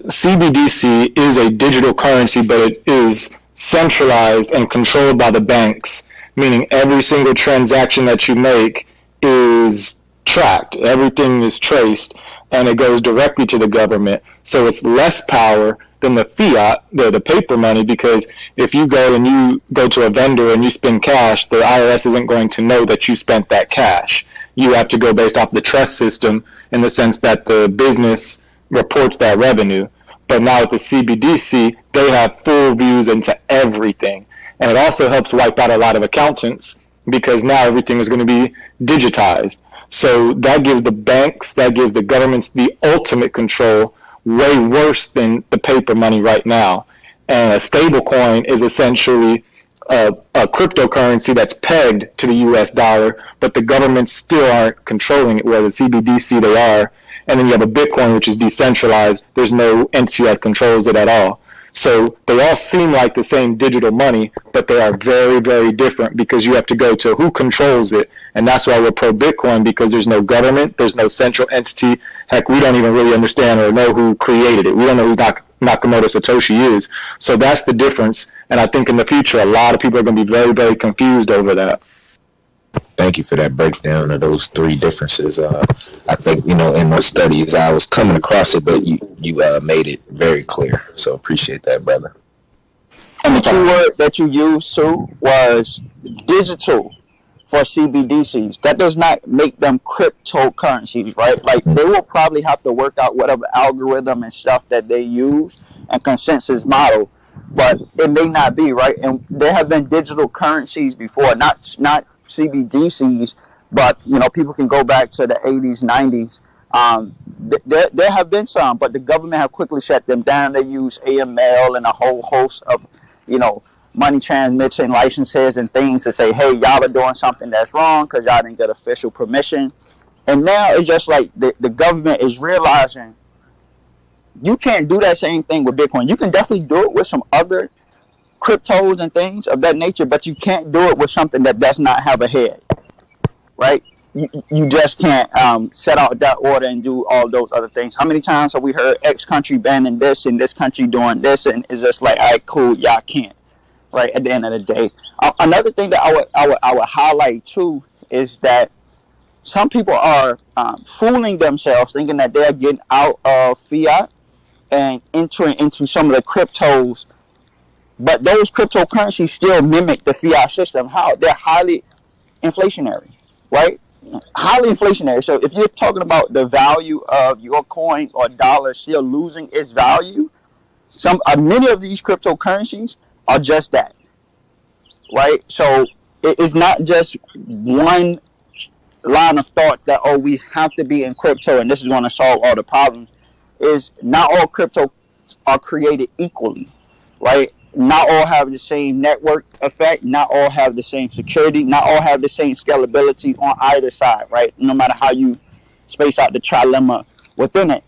CBDC is a digital currency, but it is centralized and controlled by the banks, meaning every single transaction that you make is tracked. Everything is traced, and it goes directly to the government. So it's less power than the fiat, the paper money, because if you go to a vendor and you spend cash, the IRS isn't going to know that you spent that cash. You have to go based off the trust system in the sense that the business reports that revenue. But now with the CBDC, they have full views into everything. And it also helps wipe out a lot of accountants because now everything is going to be digitized. So that gives the banks, that gives the governments the ultimate control, way worse than the paper money right now. And a stable coin is essentially a cryptocurrency that's pegged to the U.S. dollar, but the governments still aren't controlling it, where the CBDC they are. And then you have a Bitcoin, which is decentralized. There's no entity that controls it at all. So they all seem like the same digital money, but they are very, very different because you have to go to who controls it. And that's why we're pro-Bitcoin, because there's no government, there's no central entity. Heck, we don't even really understand or know who created it. We don't know who Nakamoto Satoshi is. So that's the difference. And I think in the future, a lot of people are going to be very, very confused over that. Thank you for that breakdown of those three differences. I think, in my studies, I was coming across it, but you made it very clear. So appreciate that, brother. And the key word that you used too was digital for CBDCs. That does not make them cryptocurrencies, right? Like they will probably have to work out whatever algorithm and stuff that they use and consensus model, but it may not be, right? And there have been digital currencies before, not CBDCs, but people can go back to the 80s, 90s. There have been some, but the government have quickly shut them down. They use AML and a whole host of money transmission licenses and things to say, hey, y'all are doing something that's wrong because y'all didn't get official permission. And now it's just like the government is realizing you can't do that same thing with Bitcoin. You can definitely do it with some other cryptos and things of that nature, but you can't do it with something that does not have a head, right? You just can't set out that order and do all those other things. How many times have we heard X country banning this and this country doing this, and it's just like, all right, cool, y'all can't, right? At the end of the day, another thing that I would highlight too is that some people are fooling themselves, thinking that they're getting out of fiat and entering into some of the cryptos. But those cryptocurrencies still mimic the fiat system. How? They're highly inflationary, right? Highly inflationary. So if you're talking about the value of your coin or dollar still losing its value, many of these cryptocurrencies are just that, right? So it's not just one line of thought that, we have to be in crypto and this is going to solve all the problems. Is not all crypto are created equally, right? Not all have the same network effect. Not all have the same security. Not all have the same scalability on either side, right? No matter how you space out the trilemma within it.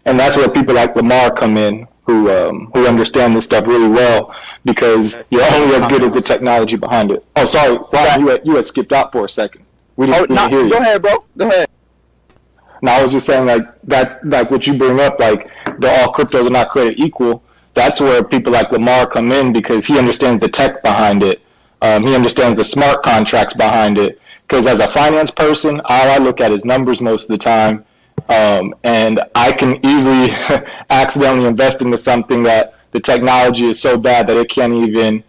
And that's where people like Lamar come in, who understand this stuff really well, because you're only as good as the technology behind it. Oh, sorry, Rob, you had skipped out for a second. We didn't hear you. Go ahead, bro. Go ahead. No, I was just saying like what you bring up, like all cryptos are not created equal. That's where people like Lamar come in, because he understands the tech behind it. He understands the smart contracts behind it. Because as a finance person, all I look at is numbers most of the time. And I can easily accidentally invest into something that the technology is so bad that it can't even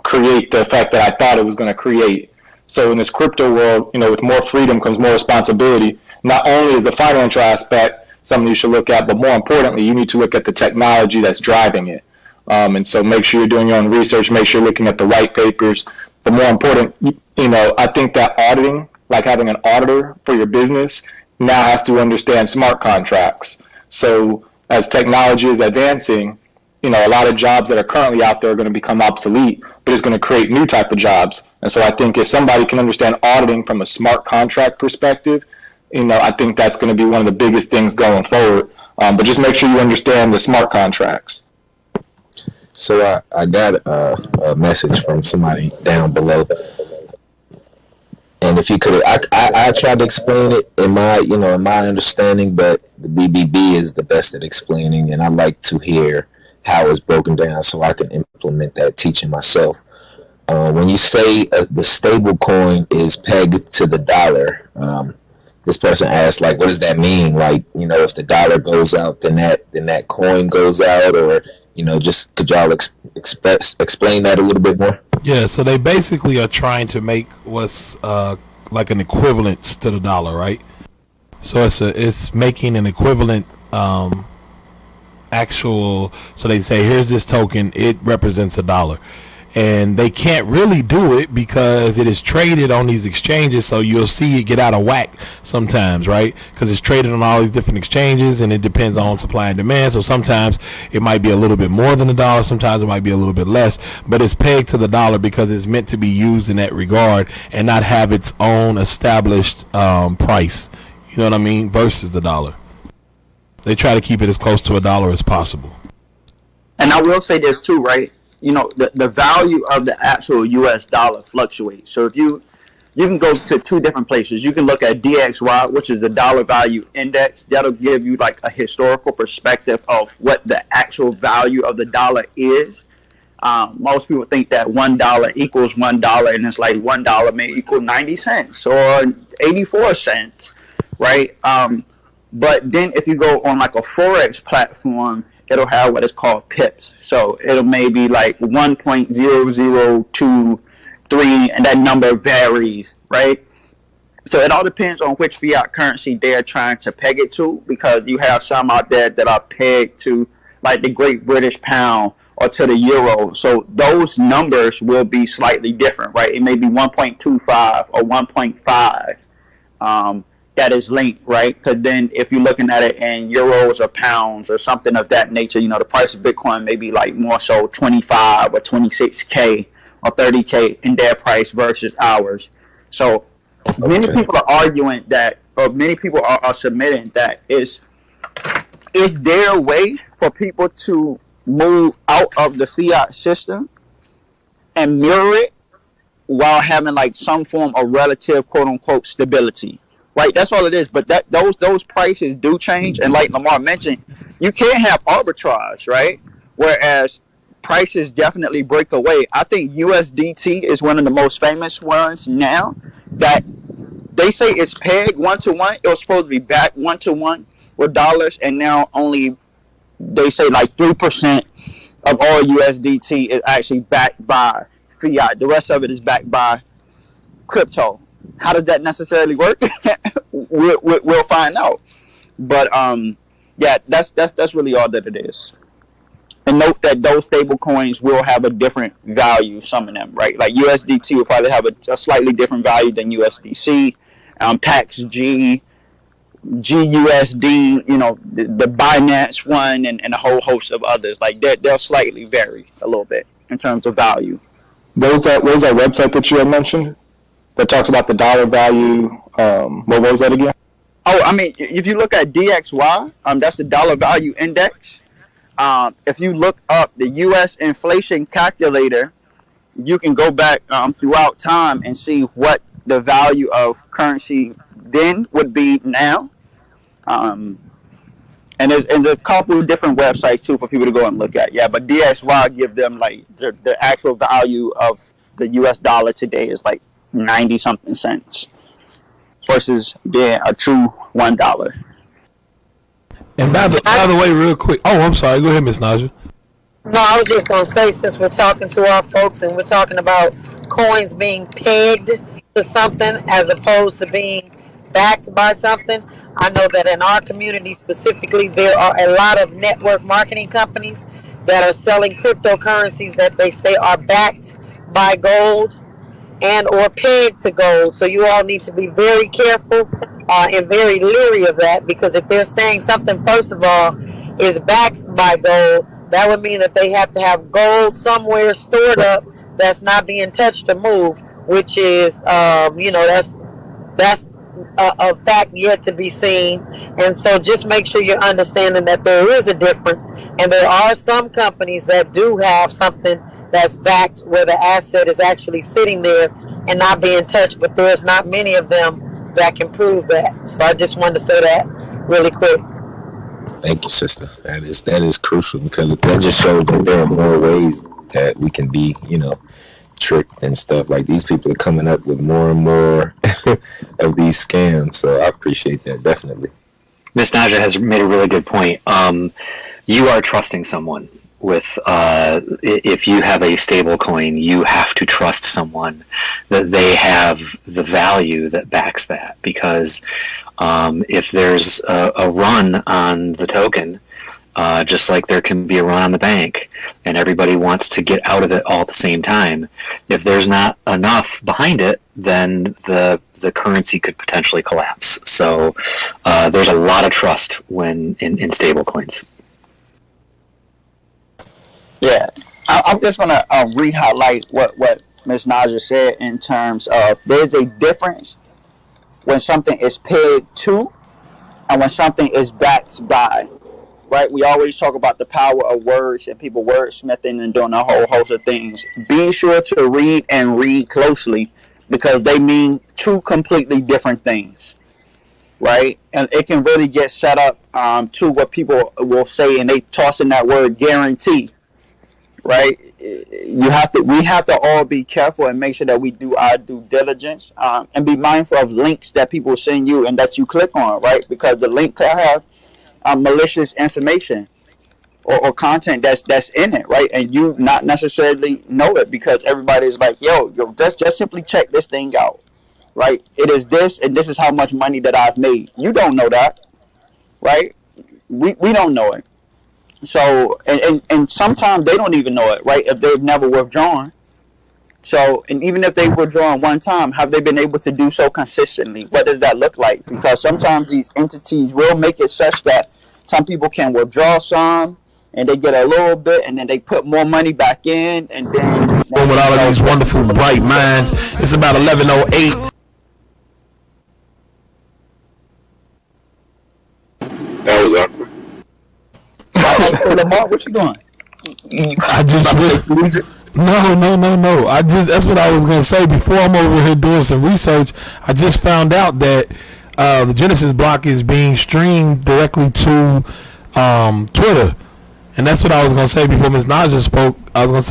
create the effect that I thought it was going to create. So in this crypto world, with more freedom comes more responsibility. Not only is the financial aspect something you should look at, but more importantly, you need to look at the technology that's driving it. And so make sure you're doing your own research, make sure you're looking at the white papers. But more important, I think that auditing, like having an auditor for your business, now has to understand smart contracts. So as technology is advancing, a lot of jobs that are currently out there are going to become obsolete, but it's going to create new type of jobs. And so I think if somebody can understand auditing from a smart contract perspective, I think that's going to be one of the biggest things going forward. But just make sure you understand the smart contracts. So I got a message from somebody down below. And if you could, I tried to explain it in my understanding, but the BBB is the best at explaining, and I like to hear how it's broken down so I can implement that teaching myself. When you say the stable coin is pegged to the dollar, this person asked, what does that mean? If the dollar goes out, then that coin goes out, or just could y'all explain that a little bit more? Yeah, so they basically are trying to make what's like an equivalence to the dollar, right? So it's making an equivalent actual. So they say, here's this token, it represents $1, and they can't really do it because it is traded on these exchanges. So you'll see it get out of whack sometimes, right? Because it's traded on all these different exchanges, and it depends on supply and demand. So sometimes it might be a little bit more than the dollar, sometimes it might be a little bit less, but it's pegged to the dollar because it's meant to be used in that regard and not have its own established price. You know what I mean? Versus the dollar. They try to keep it as close to a dollar as possible. And I will say this too, right? You know, the value of the actual U.S. dollar fluctuates. So if you can go to two different places. You can look at DXY, which is the dollar value index. That'll give you like a historical perspective of what the actual value of the dollar is. Most people think that $1 equals $1, and it's like $1 may equal 90 cents or 84 cents, right? But then if you go on like a Forex platform, it'll have what is called pips. So it'll maybe like 1.0023, and that number varies, right? So it all depends on which fiat currency they're trying to peg it to, because you have some out there that are pegged to like the Great British Pound or to the euro. So those numbers will be slightly different, right? It may be 1.25 or 1.5. That is linked, right? Because then if you're looking at it in euros or pounds or something of that nature, you know, the price of Bitcoin may be like more so 25 or 26K or 30K in their price versus ours. So many people are arguing that, or many people are submitting that is there a way for people to move out of the fiat system and mirror it while having like some form of relative quote unquote stability? Right, that's all it is. But that those prices do change, and like Lamar mentioned, you can't have arbitrage, right? Whereas prices definitely break away. I think USDT is one of the most famous ones now that they say it's pegged 1-to-1. It was supposed to be back 1-to-1 with dollars, and now only they say like 3% of all USDT is actually backed by fiat. The rest of it is backed by crypto. How does that necessarily work? We'll find out. But yeah, that's really all that it is. And note that those stable coins will have a different value, some of them, right? Like USDT will probably have a slightly different value than USDC. PaxG, GUSD, you know, the Binance one, and a whole host of others. Like they'll slightly vary a little bit in terms of value. What was that website that you had mentioned that talks about the dollar value? What was that again? Oh, I mean, if you look at DXY, that's the dollar value index. If you look up the U.S. inflation calculator, you can go back throughout time and see what the value of currency then would be now. And there's a couple of different websites too for people to go and look at. Yeah, but DXY give them like the actual value of the U.S. dollar today is like 90 something cents versus being a true $1. And by the way, real quick. Oh, I'm sorry. Go ahead, Miss Naja. No, I was just going to say, since we're talking to our folks and we're talking about coins being pegged to something as opposed to being backed by something, I know that in our community specifically, there are a lot of network marketing companies that are selling cryptocurrencies that they say are backed by gold and or pegged to gold. So you all need to be very careful and very leery of that, because if they're saying something, first of all, is backed by gold, that would mean that they have to have gold somewhere stored up that's not being touched or moved, which is, that's a fact yet to be seen. And so just make sure you're understanding that there is a difference, and there are some companies that do have something that's backed where the asset is actually sitting there and not being touched, but there's not many of them that can prove that. So I just wanted to say that really quick. Thank you, sister. That is crucial, because that just shows that there are more ways that we can be, tricked and stuff. Like, these people are coming up with more and more of these scams. So I appreciate that, definitely. Miss Naja has made a really good point. You are trusting someone with, if you have a stable coin, you have to trust someone that they have the value that backs that, because if there's a run on the token, Just like there can be a run on the bank, and everybody wants to get out of it all at the same time. If there's not enough behind it, then the currency could potentially collapse. So there's a lot of trust when in stable coins. Yeah, I'm just gonna re-highlight what Ms. Naja said in terms of there's a difference when something is pegged to and when something is backed by. Right, we always talk about the power of words and people wordsmithing and doing a whole host of things. Be sure to read and read closely because they mean two completely different things, right? And it can really get set up to what people will say, and they toss in that word guarantee, right? We have to all be careful and make sure that we do our due diligence and be mindful of links that people send you and that you click on, right? Because the link could have malicious information or content that's in it, right? And you not necessarily know it because everybody's like, yo, just simply check this thing out, right? It is this, and this is how much money that I've made. You don't know that, right? We don't know it. So, and sometimes they don't even know it, right? If they've never withdrawn. So, and even if they've withdrawn one time, have they been able to do so consistently? What does that look like? Because sometimes these entities will make it such that some people can withdraw some, and they get a little bit, and then they put more money back in, and then with all of these wonderful bright minds, it's about 11:08. That was awkward. Lamar, what you doing? I just no. That's what I was gonna say before. I'm over here doing some research. I just found out that the Genesis block is being streamed directly to Twitter, and that's what I was gonna say before Ms. Naja spoke. I was gonna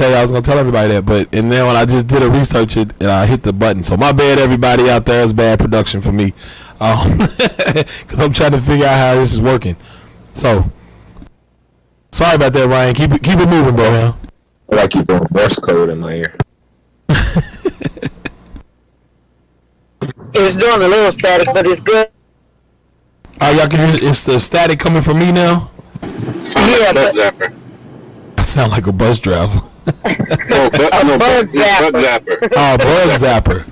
tell everybody that, and then when I just did a research and I hit the button. So my bad, everybody out there. It's bad production for me, because I'm trying to figure out how this is working. So sorry about that, Ryan. Keep it moving, bro. Yeah. I like you doing Morse code in my ear. It's doing a little static, but it's good. Oh, y'all can hear it's the static coming from me now? Yeah, but I sound like a bus driver. Bug zapper. Oh, bug zapper.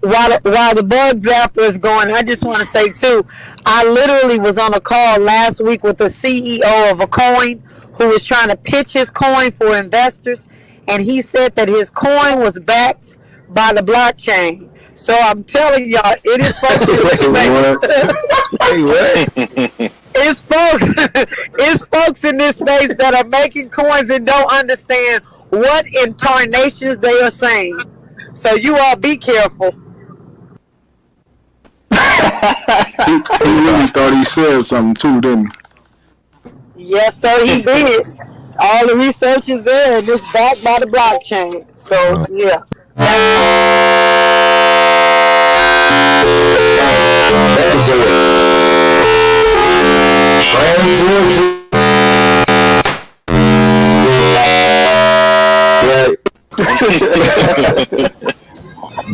While the bug zapper is going, I just want to say too, I literally was on a call last week with the CEO of a coin who was trying to pitch his coin for investors, and he said that his coin was backed by the blockchain. So I'm telling y'all, it is folks in this space. It's folks in this space that are making coins and don't understand what in tarnations they are saying. So you all be careful. He really thought he said something too, didn't he? Yes, sir, he did. All the research is there, and it's backed by the blockchain. So, yeah.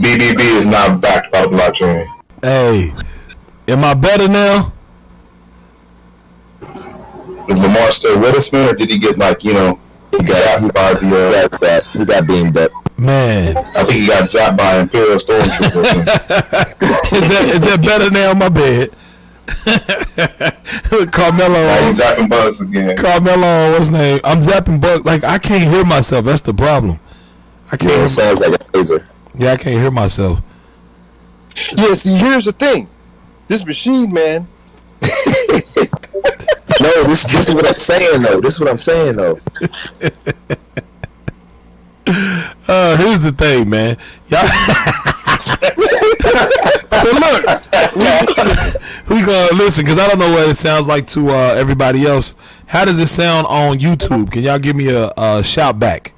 BBB is not backed by the blockchain. Hey, am I better now? Is Lamar still with us, man, or did he get he got beamed up. Man, I think he got zapped by Imperial Stormtroopers. is that better now? My bad. Carmelo. He's zapping bugs again. Carmelo, what's his name? I'm zapping bugs. Like, I can't hear myself. That's the problem. I can't. It sounds like a taser. Yeah, I can't hear myself. Yeah, see, here's the thing. This machine, man. No, this is what I'm saying, though. Here's the thing, man. Y'all. Look, we gonna listen because I don't know what it sounds like to everybody else. How does it sound on YouTube? Can y'all give me a shout back?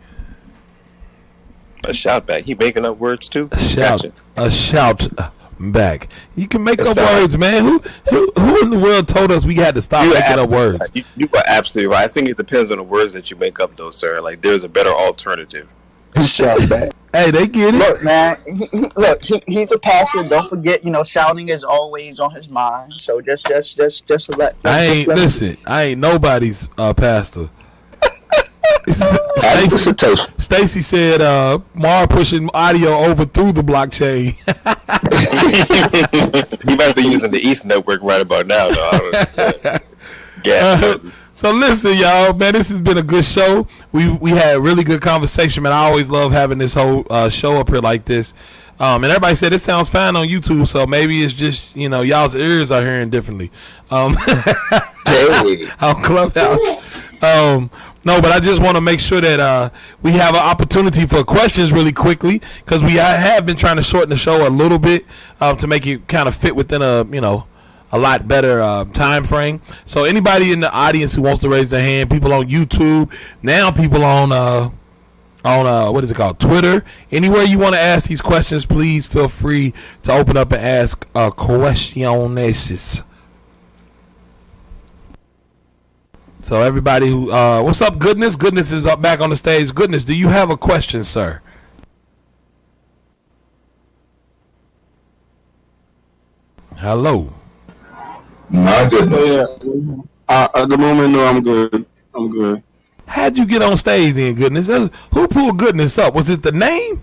A shout back. He making up words too. A shout back. You can make up words, man. Who in the world told us we had to stop making up words? You are absolutely right. I think it depends on the words that you make up, though, sir. Like, there's a better alternative. Shout back. Hey, they get it. Look, man. He's a pastor. Don't forget, shouting is always on his mind. So just let. I ain't nobody's pastor. Stacy said, "Mar pushing audio over through the blockchain." You might be using the Ether network right about now, though. I don't understand. So listen, y'all, man, this has been a good show. We had a really good conversation, man. I always love having this whole show up here like this. And everybody said it sounds fine on YouTube, so maybe it's just, y'all's ears are hearing differently. On Clubhouse. No, but I just want to make sure that we have an opportunity for questions really quickly, because I have been trying to shorten the show a little bit to make it kind of fit within a lot better time frame. So anybody in the audience who wants to raise their hand, people on YouTube, now people on what is it called, Twitter, anywhere you want to ask these questions, please feel free to open up and ask questions. So everybody who what's up, Goodness? Goodness is up back on the stage. Goodness, do you have a question, sir? Hello. My goodness. At the moment, no, I'm good. How'd you get on stage then, Goodness? Who pulled Goodness up? Was it the name?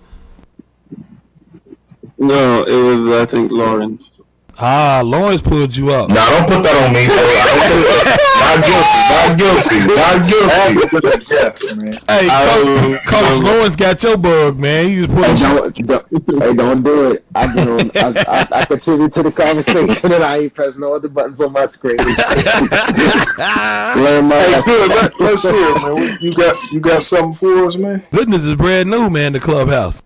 No, it was, I think, Lawrence. Lawrence pulled you up. Nah, don't put that on me. Not guilty. Yes, man. Hey, Coach Lawrence got your bug, man. You just put Hey, don't do it. I contribute to the conversation, and I ain't press no other buttons on my screen. Hey, good. Let's hear it, man. You got something for us, man? Goodness is brand new, man. The Clubhouse.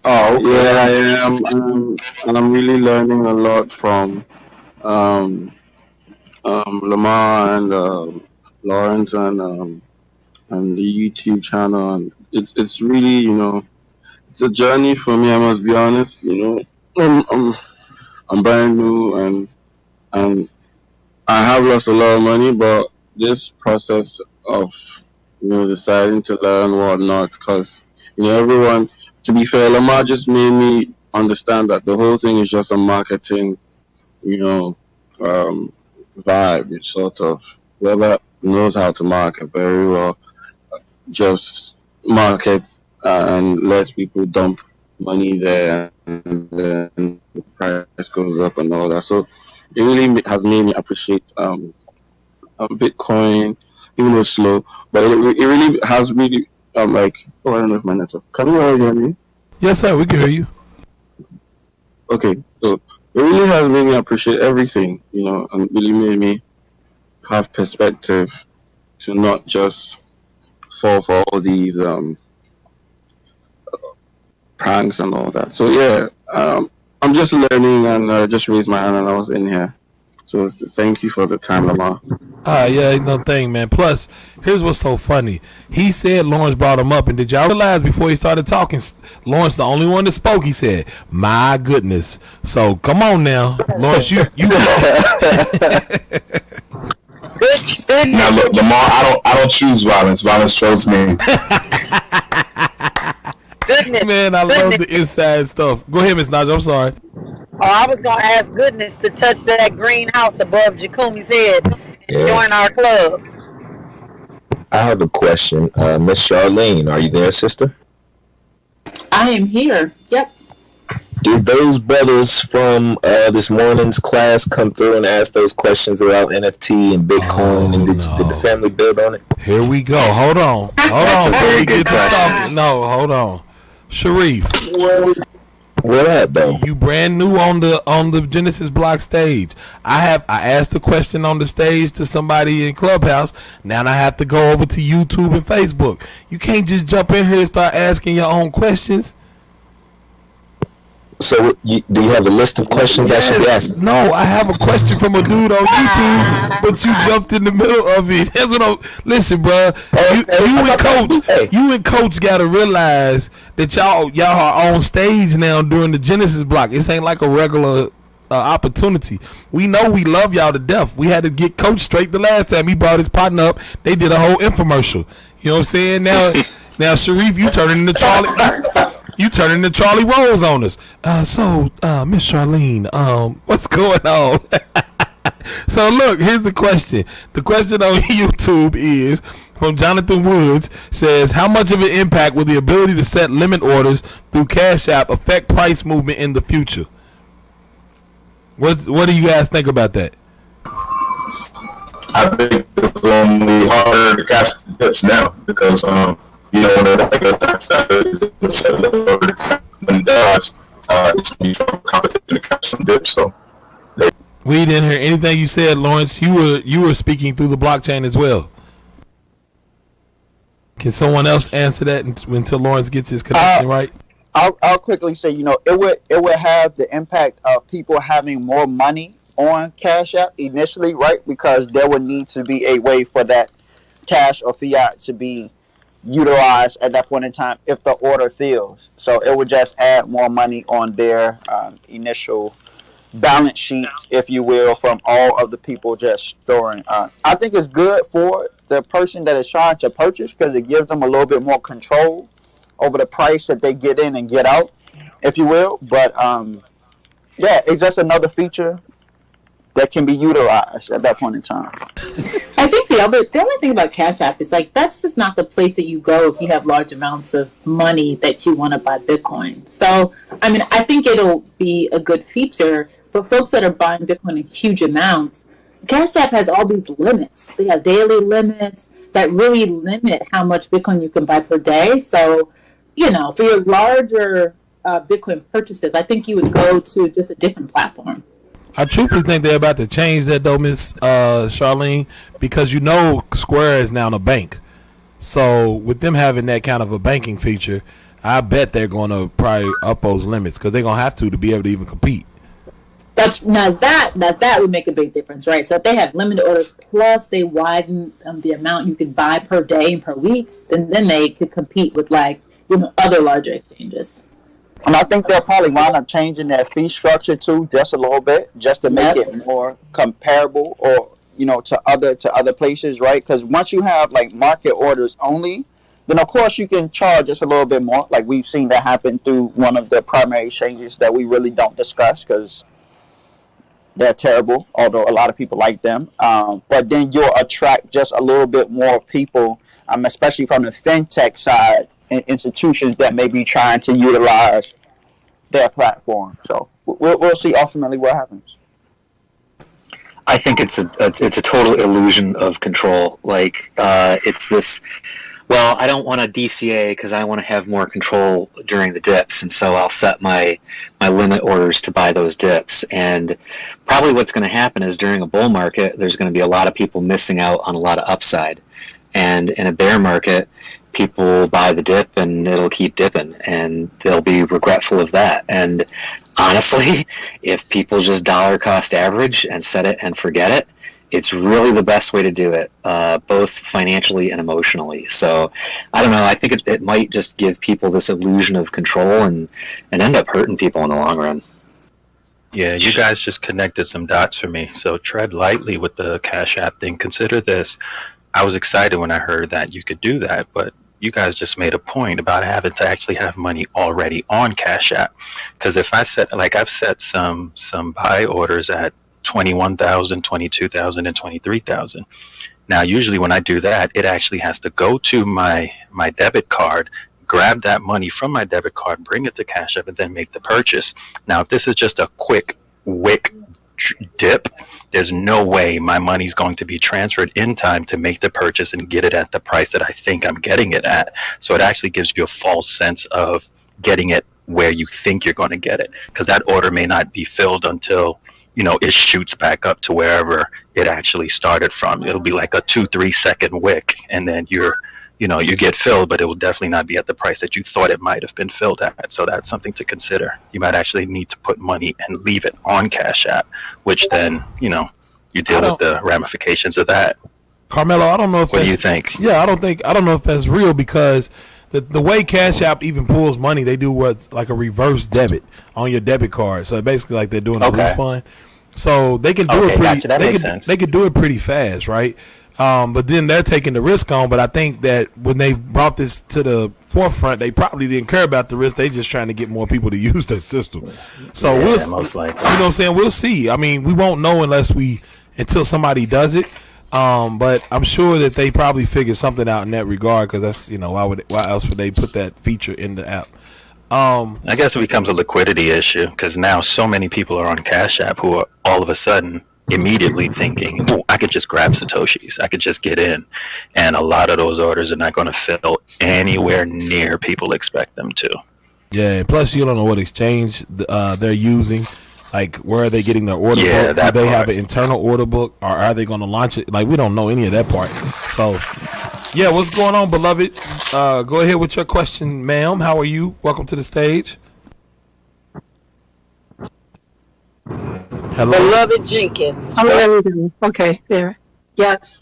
Oh, okay. Yeah, I am, and I'm really learning a lot from Lamar and Lawrence and the YouTube channel, and it's really, it's a journey for me. I must be honest. I'm brand new, and I have lost a lot of money, but this process of deciding to learn whatnot, because everyone. To be fair, Lamar just made me understand that the whole thing is just a marketing, vibe. It's sort of whoever knows how to market very well just markets and lets people dump money there, and then the price goes up and all that. So it really has made me appreciate Bitcoin, even though it's slow, but it really has really. I don't know if my network. Can you all hear me? Yes, sir. We can hear you. Okay, so it really has made me appreciate everything, and really made me have perspective to not just fall for all these pranks and all that. So yeah, I'm just learning, and I just raised my hand and I was in here. So thank you for the time, Lamar. Yeah, ain't no thing, man. Plus, here's what's so funny. He said Lawrence brought him up, and did y'all realize before he started talking, Lawrence the only one that spoke? He said, "My goodness." So come on now, Lawrence, you. Now look, Lamar, I don't choose violence. Violence chose me. Man, I love the inside stuff. Go ahead, Miss Naja. I'm sorry. I was going to ask Goodness to touch that green house above Jakumi's head and join our club. I have a question. Miss Charlene, are you there, sister? I am here. Yep. Did those brothers from this morning's class come through and ask those questions about NFT and Bitcoin? And did the family build on it? Here we go. Hold on. Before we get to talking. No, hold on. Sharif. What up, though? You brand new on the Genesis Block stage. I asked a question on the stage to somebody in Clubhouse. Now I have to go over to YouTube and Facebook. You can't just jump in here and start asking your own questions. So do you have a list of questions I should be asking? No, I have a question from a dude on YouTube, but you jumped in the middle of it. That's what listen, bro. You and Coach got to realize that y'all are on stage now during the Genesis Block. This ain't like a regular opportunity. We know we love y'all to death. We had to get Coach straight the last time he brought his partner up. They did a whole infomercial. You know what I'm saying? Now Now, Sharif, you turning into Charlie. You turning into Charlie Rose on us. So, Miss Charlene, what's going on? So, look, here's the question. The question on YouTube is from Jonathan Woods. Says, how much of an impact will the ability to set limit orders through Cash App affect price movement in the future? What do you guys think about that? I think it's only harder to catch the dips now because you know when the tax is when it does, it's going to be competition to catch some dips. So we didn't hear anything you said, Lawrence. You were speaking through the blockchain as well. Can someone else answer that until Lawrence gets his connection right? I'll quickly say, you know, it would have the impact of people having more money on Cash App initially, right? Because there would need to be a way for that cash or fiat to be utilized at that point in time if the order fails. So it would just add more money on their initial balance sheets, if you will, from all of the people just storing. I think it's good for the person that is trying to purchase because it gives them a little bit more control over the price that they get in and get out, if you will. But yeah, it's just another feature that can be utilized at that point in time. I think the only thing about Cash App is like that's just not the place that you go if you have large amounts of money that you want to buy Bitcoin. So I mean, I think it'll be a good feature for folks that are buying Bitcoin in huge amounts. Cash App has all these limits. They have daily limits that really limit how much Bitcoin you can buy per day. So, you know, for your larger Bitcoin purchases, I think you would go to just a different platform. I truthfully think they're about to change that, though, Miss Charlene, because you know Square is now a bank. So with them having that kind of a banking feature, I bet they're going to probably up those limits because they're going to have to be able to even compete. That would make a big difference, right? So if they have limited orders plus they widen the amount you can buy per day and per week, then they could compete with other larger exchanges. And I think they'll probably wind up changing their fee structure too, just a little bit, just to make it more comparable, or to other places, right? Because once you have like market orders only, then of course you can charge just a little bit more. Like we've seen that happen through one of the primary exchanges that we really don't discuss because they're terrible, although a lot of people like them. But then you'll attract just a little bit more people, especially from the fintech side, and institutions that may be trying to utilize their platform. So we'll see ultimately what happens. I think it's a total illusion of control. Like it's this. Well, I don't want a DCA because I want to have more control during the dips, and so I'll set my limit orders to buy those dips. And probably what's going to happen is during a bull market, there's going to be a lot of people missing out on a lot of upside. And in a bear market, people buy the dip and it'll keep dipping, and they'll be regretful of that. And honestly, if people just dollar cost average and set it and forget it, it's really the best way to do it, both financially and emotionally. So I don't know. I think it might just give people this illusion of control and end up hurting people in the long run. Yeah, you guys just connected some dots for me. So tread lightly with the Cash App thing. Consider this. I was excited when I heard that you could do that, but you guys just made a point about having to actually have money already on Cash App. Because if I set, like I've set some buy orders at 21,000, 22,000, and 23,000. Now, usually when I do that, it actually has to go to my debit card, grab that money from my debit card, bring it to Cash App, and then make the purchase. Now, if this is just a quick wick dip, there's no way my money's going to be transferred in time to make the purchase and get it at the price that I think I'm getting it at. So it actually gives you a false sense of getting it where you think you're going to get it, because that order may not be filled until it shoots back up to wherever it actually started from. It'll be like a 2-3 second wick, and then you get filled, but it will definitely not be at the price that you thought it might have been filled at. So that's something to consider. You might actually need to put money and leave it on Cash App, which then, you deal with the ramifications of that. Carmelo, I don't know if what do you think? Yeah, I don't know if that's real, because the way Cash App even pulls money, they do what's like a reverse debit on your debit card. So basically like they're doing a refund. So they can do it pretty. They can do it pretty fast, right? But then they're taking the risk on. But I think that when they brought this to the forefront, they probably didn't care about the risk. They just trying to get more people to use that system. So we'll, most likely. you know what I'm saying? We'll see. I mean, we won't know until somebody does it. But I'm sure that they probably figured something out in that regard, because that's, why else would they put that feature in the app? I guess it becomes a liquidity issue, because now so many people are on Cash App who are all of a sudden immediately thinking, oh, I could just grab Satoshis, I could just get in. And a lot of those orders are not going to fill anywhere near people expect them to. Yeah, plus you don't know what exchange they're using. Like, where are they getting their order book? Do they have an internal order book, or are they going to launch it? Like, we don't know any of that part. So, yeah, what's going on, beloved? Go ahead with your question, ma'am. How are you? Welcome to the stage. Hello. Beloved Jenkins. Oh, there we go. Okay, there. Yes.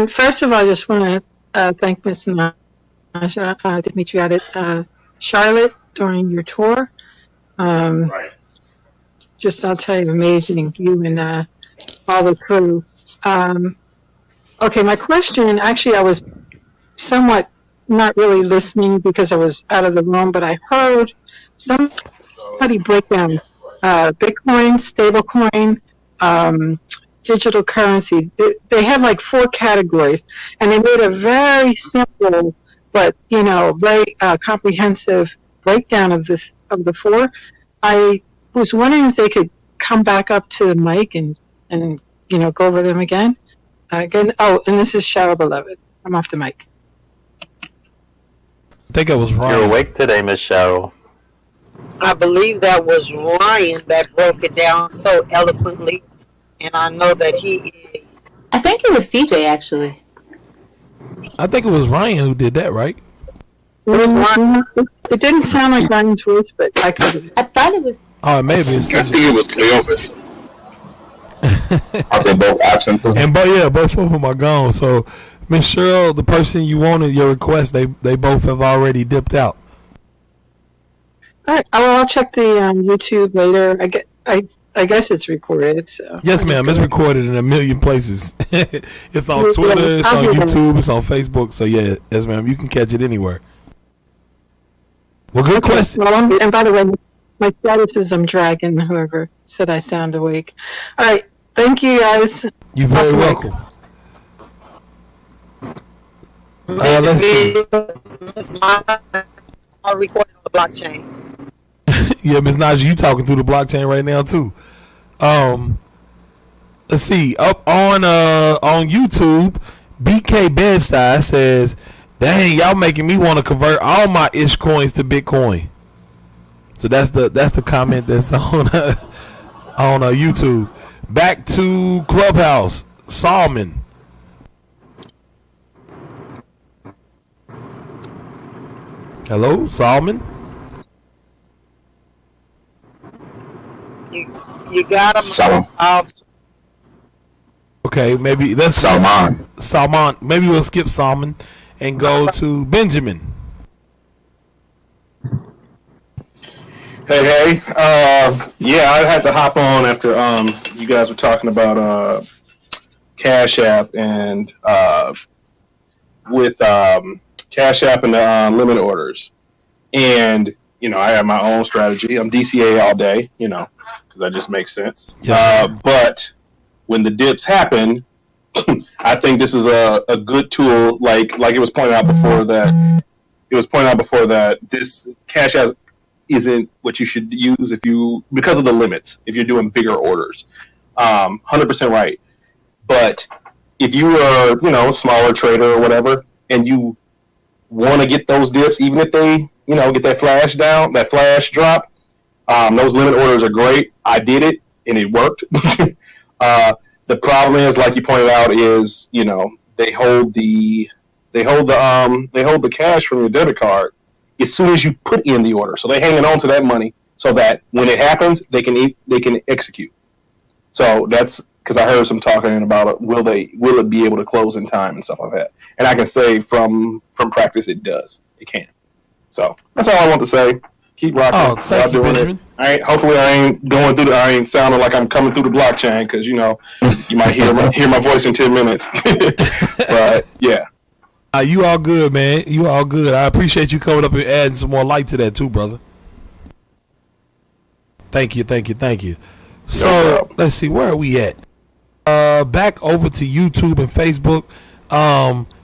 First of all, I just want to thank Ms. Naja, Dimitri, at Charlotte during your tour. Right. Just, I'll tell you, amazing, you and all the crew. Okay, my question, actually, I was somewhat not really listening because I was out of the room, but I heard somebody break down Bitcoin, stablecoin, digital currency. They had like 4 categories, and they made a very simple but very comprehensive breakdown of the 4. I was wondering if they could come back up to the mic and go over them again. And this is Cheryl, beloved. I'm off the mic. I think it was Ryan. You're awake today, Miss Cheryl. I believe that was Ryan that broke it down so eloquently, and I know that he is. I think it was CJ, actually. I think it was Ryan who did that, right? It didn't sound like Ryan's voice, but I thought it was. Oh, maybe. I think it was Cleophas. Are they both absent? And both of them are gone. So, Miss Cheryl, the person you wanted, your request, they both have already dipped out. All right. I'll check the YouTube later. I guess it's recorded. So. Yes, ma'am. It's recorded in a million places. It's on Twitter. It's on YouTube. It's on Facebook. So yeah, yes, ma'am. You can catch it anywhere. Well, good question. Well, and by the way, my status is I'm dragging whoever said I sound awake. All right. Thank you, guys. You're very welcome. Let's see. I'll record on the blockchain. Yeah, Ms. Naja, you talking through the blockchain right now too. Let's see. Up on YouTube, BK Bedstuy says, "Dang, y'all making me want to convert all my ish coins to Bitcoin." So that's the comment that's on YouTube. Back to Clubhouse, Salman. Hello, Salman. You got him. Okay, maybe that's Salman. Salman. Maybe we'll skip Salman and go to Benjamin. Hey. Yeah, I had to hop on after you guys were talking about Cash App and with Cash App and the limit orders. And, I have my own strategy. I'm DCA all day, because that just makes sense. Yes. But when the dips happen, I think this is a good tool. Like it was pointed out before that this Cash App isn't what you should use because of the limits, if you're doing bigger orders. 100% right. But if you are, a smaller trader or whatever, and you want to get those dips, even if they, get that flash drop, those limit orders are great. I did it and it worked. The problem is, like you pointed out, is, they hold the cash from your debit card as soon as you put in the order. So they're hanging on to that money so that when it happens, they can execute. So that's because I heard some talking about it. Will it be able to close in time and stuff like that? And I can say from practice, it does. It can. So that's all I want to say. Keep rocking. Oh, thank you, Benjamin. Hopefully, I ain't going through. I ain't sounding like I'm coming through the blockchain because you might hear my voice in 10 minutes. But yeah. You all good, man. You all good. I appreciate you coming up and adding some more light to that too, brother. Thank you. So let's see, where are we at? Back over to YouTube and Facebook.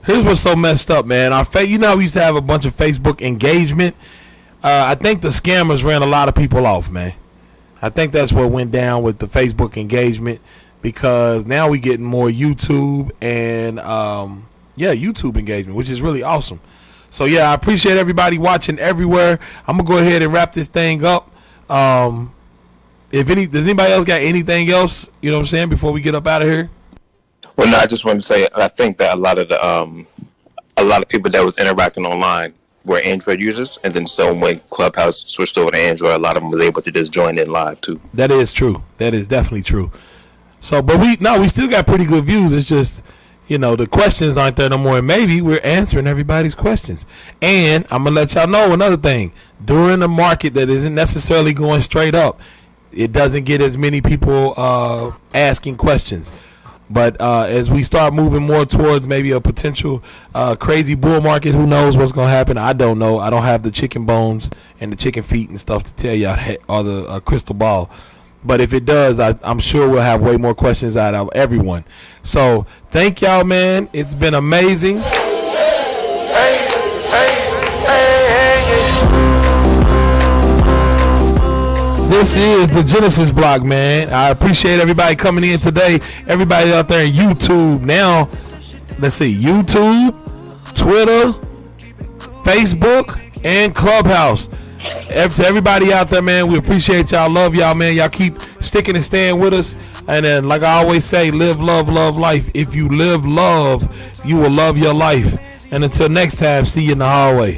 Here's what's so messed up, man. We used to have a bunch of Facebook engagement. I think the scammers ran a lot of people off, man. I think that's what went down with the Facebook engagement, because now we getting more YouTube and YouTube engagement, which is really awesome. So yeah, I appreciate everybody watching everywhere. I'm gonna go ahead and wrap this thing up. Does anybody else got anything else, you know what I'm saying, before we get up out of here? Well, no, I just want to say, I think that a lot of people that was interacting online were Android users, and then so when Clubhouse switched over to Android, a lot of them was able to just join in live too. That is true. That is definitely true. So, but we still got pretty good views. It's just, the questions aren't there no more, and maybe we're answering everybody's questions. And I'm gonna let y'all know another thing: during a market that isn't necessarily going straight up, it doesn't get as many people asking questions. But as we start moving more towards maybe a potential crazy bull market, who knows what's going to happen? I don't know. I don't have the chicken bones and the chicken feet and stuff to tell y'all, or the crystal ball. But if it does, I'm sure we'll have way more questions out of everyone. So thank y'all, man. It's been amazing. This is the Genesis Block, man. I appreciate everybody coming in today. Everybody out there in YouTube. Now, let's see, YouTube, Twitter, Facebook, and Clubhouse. To everybody out there, man, we appreciate y'all. Love y'all, man. Y'all keep sticking and staying with us. And then, like I always say, live, love life. If you live love, you will love your life. And until next time, see you in the hallway.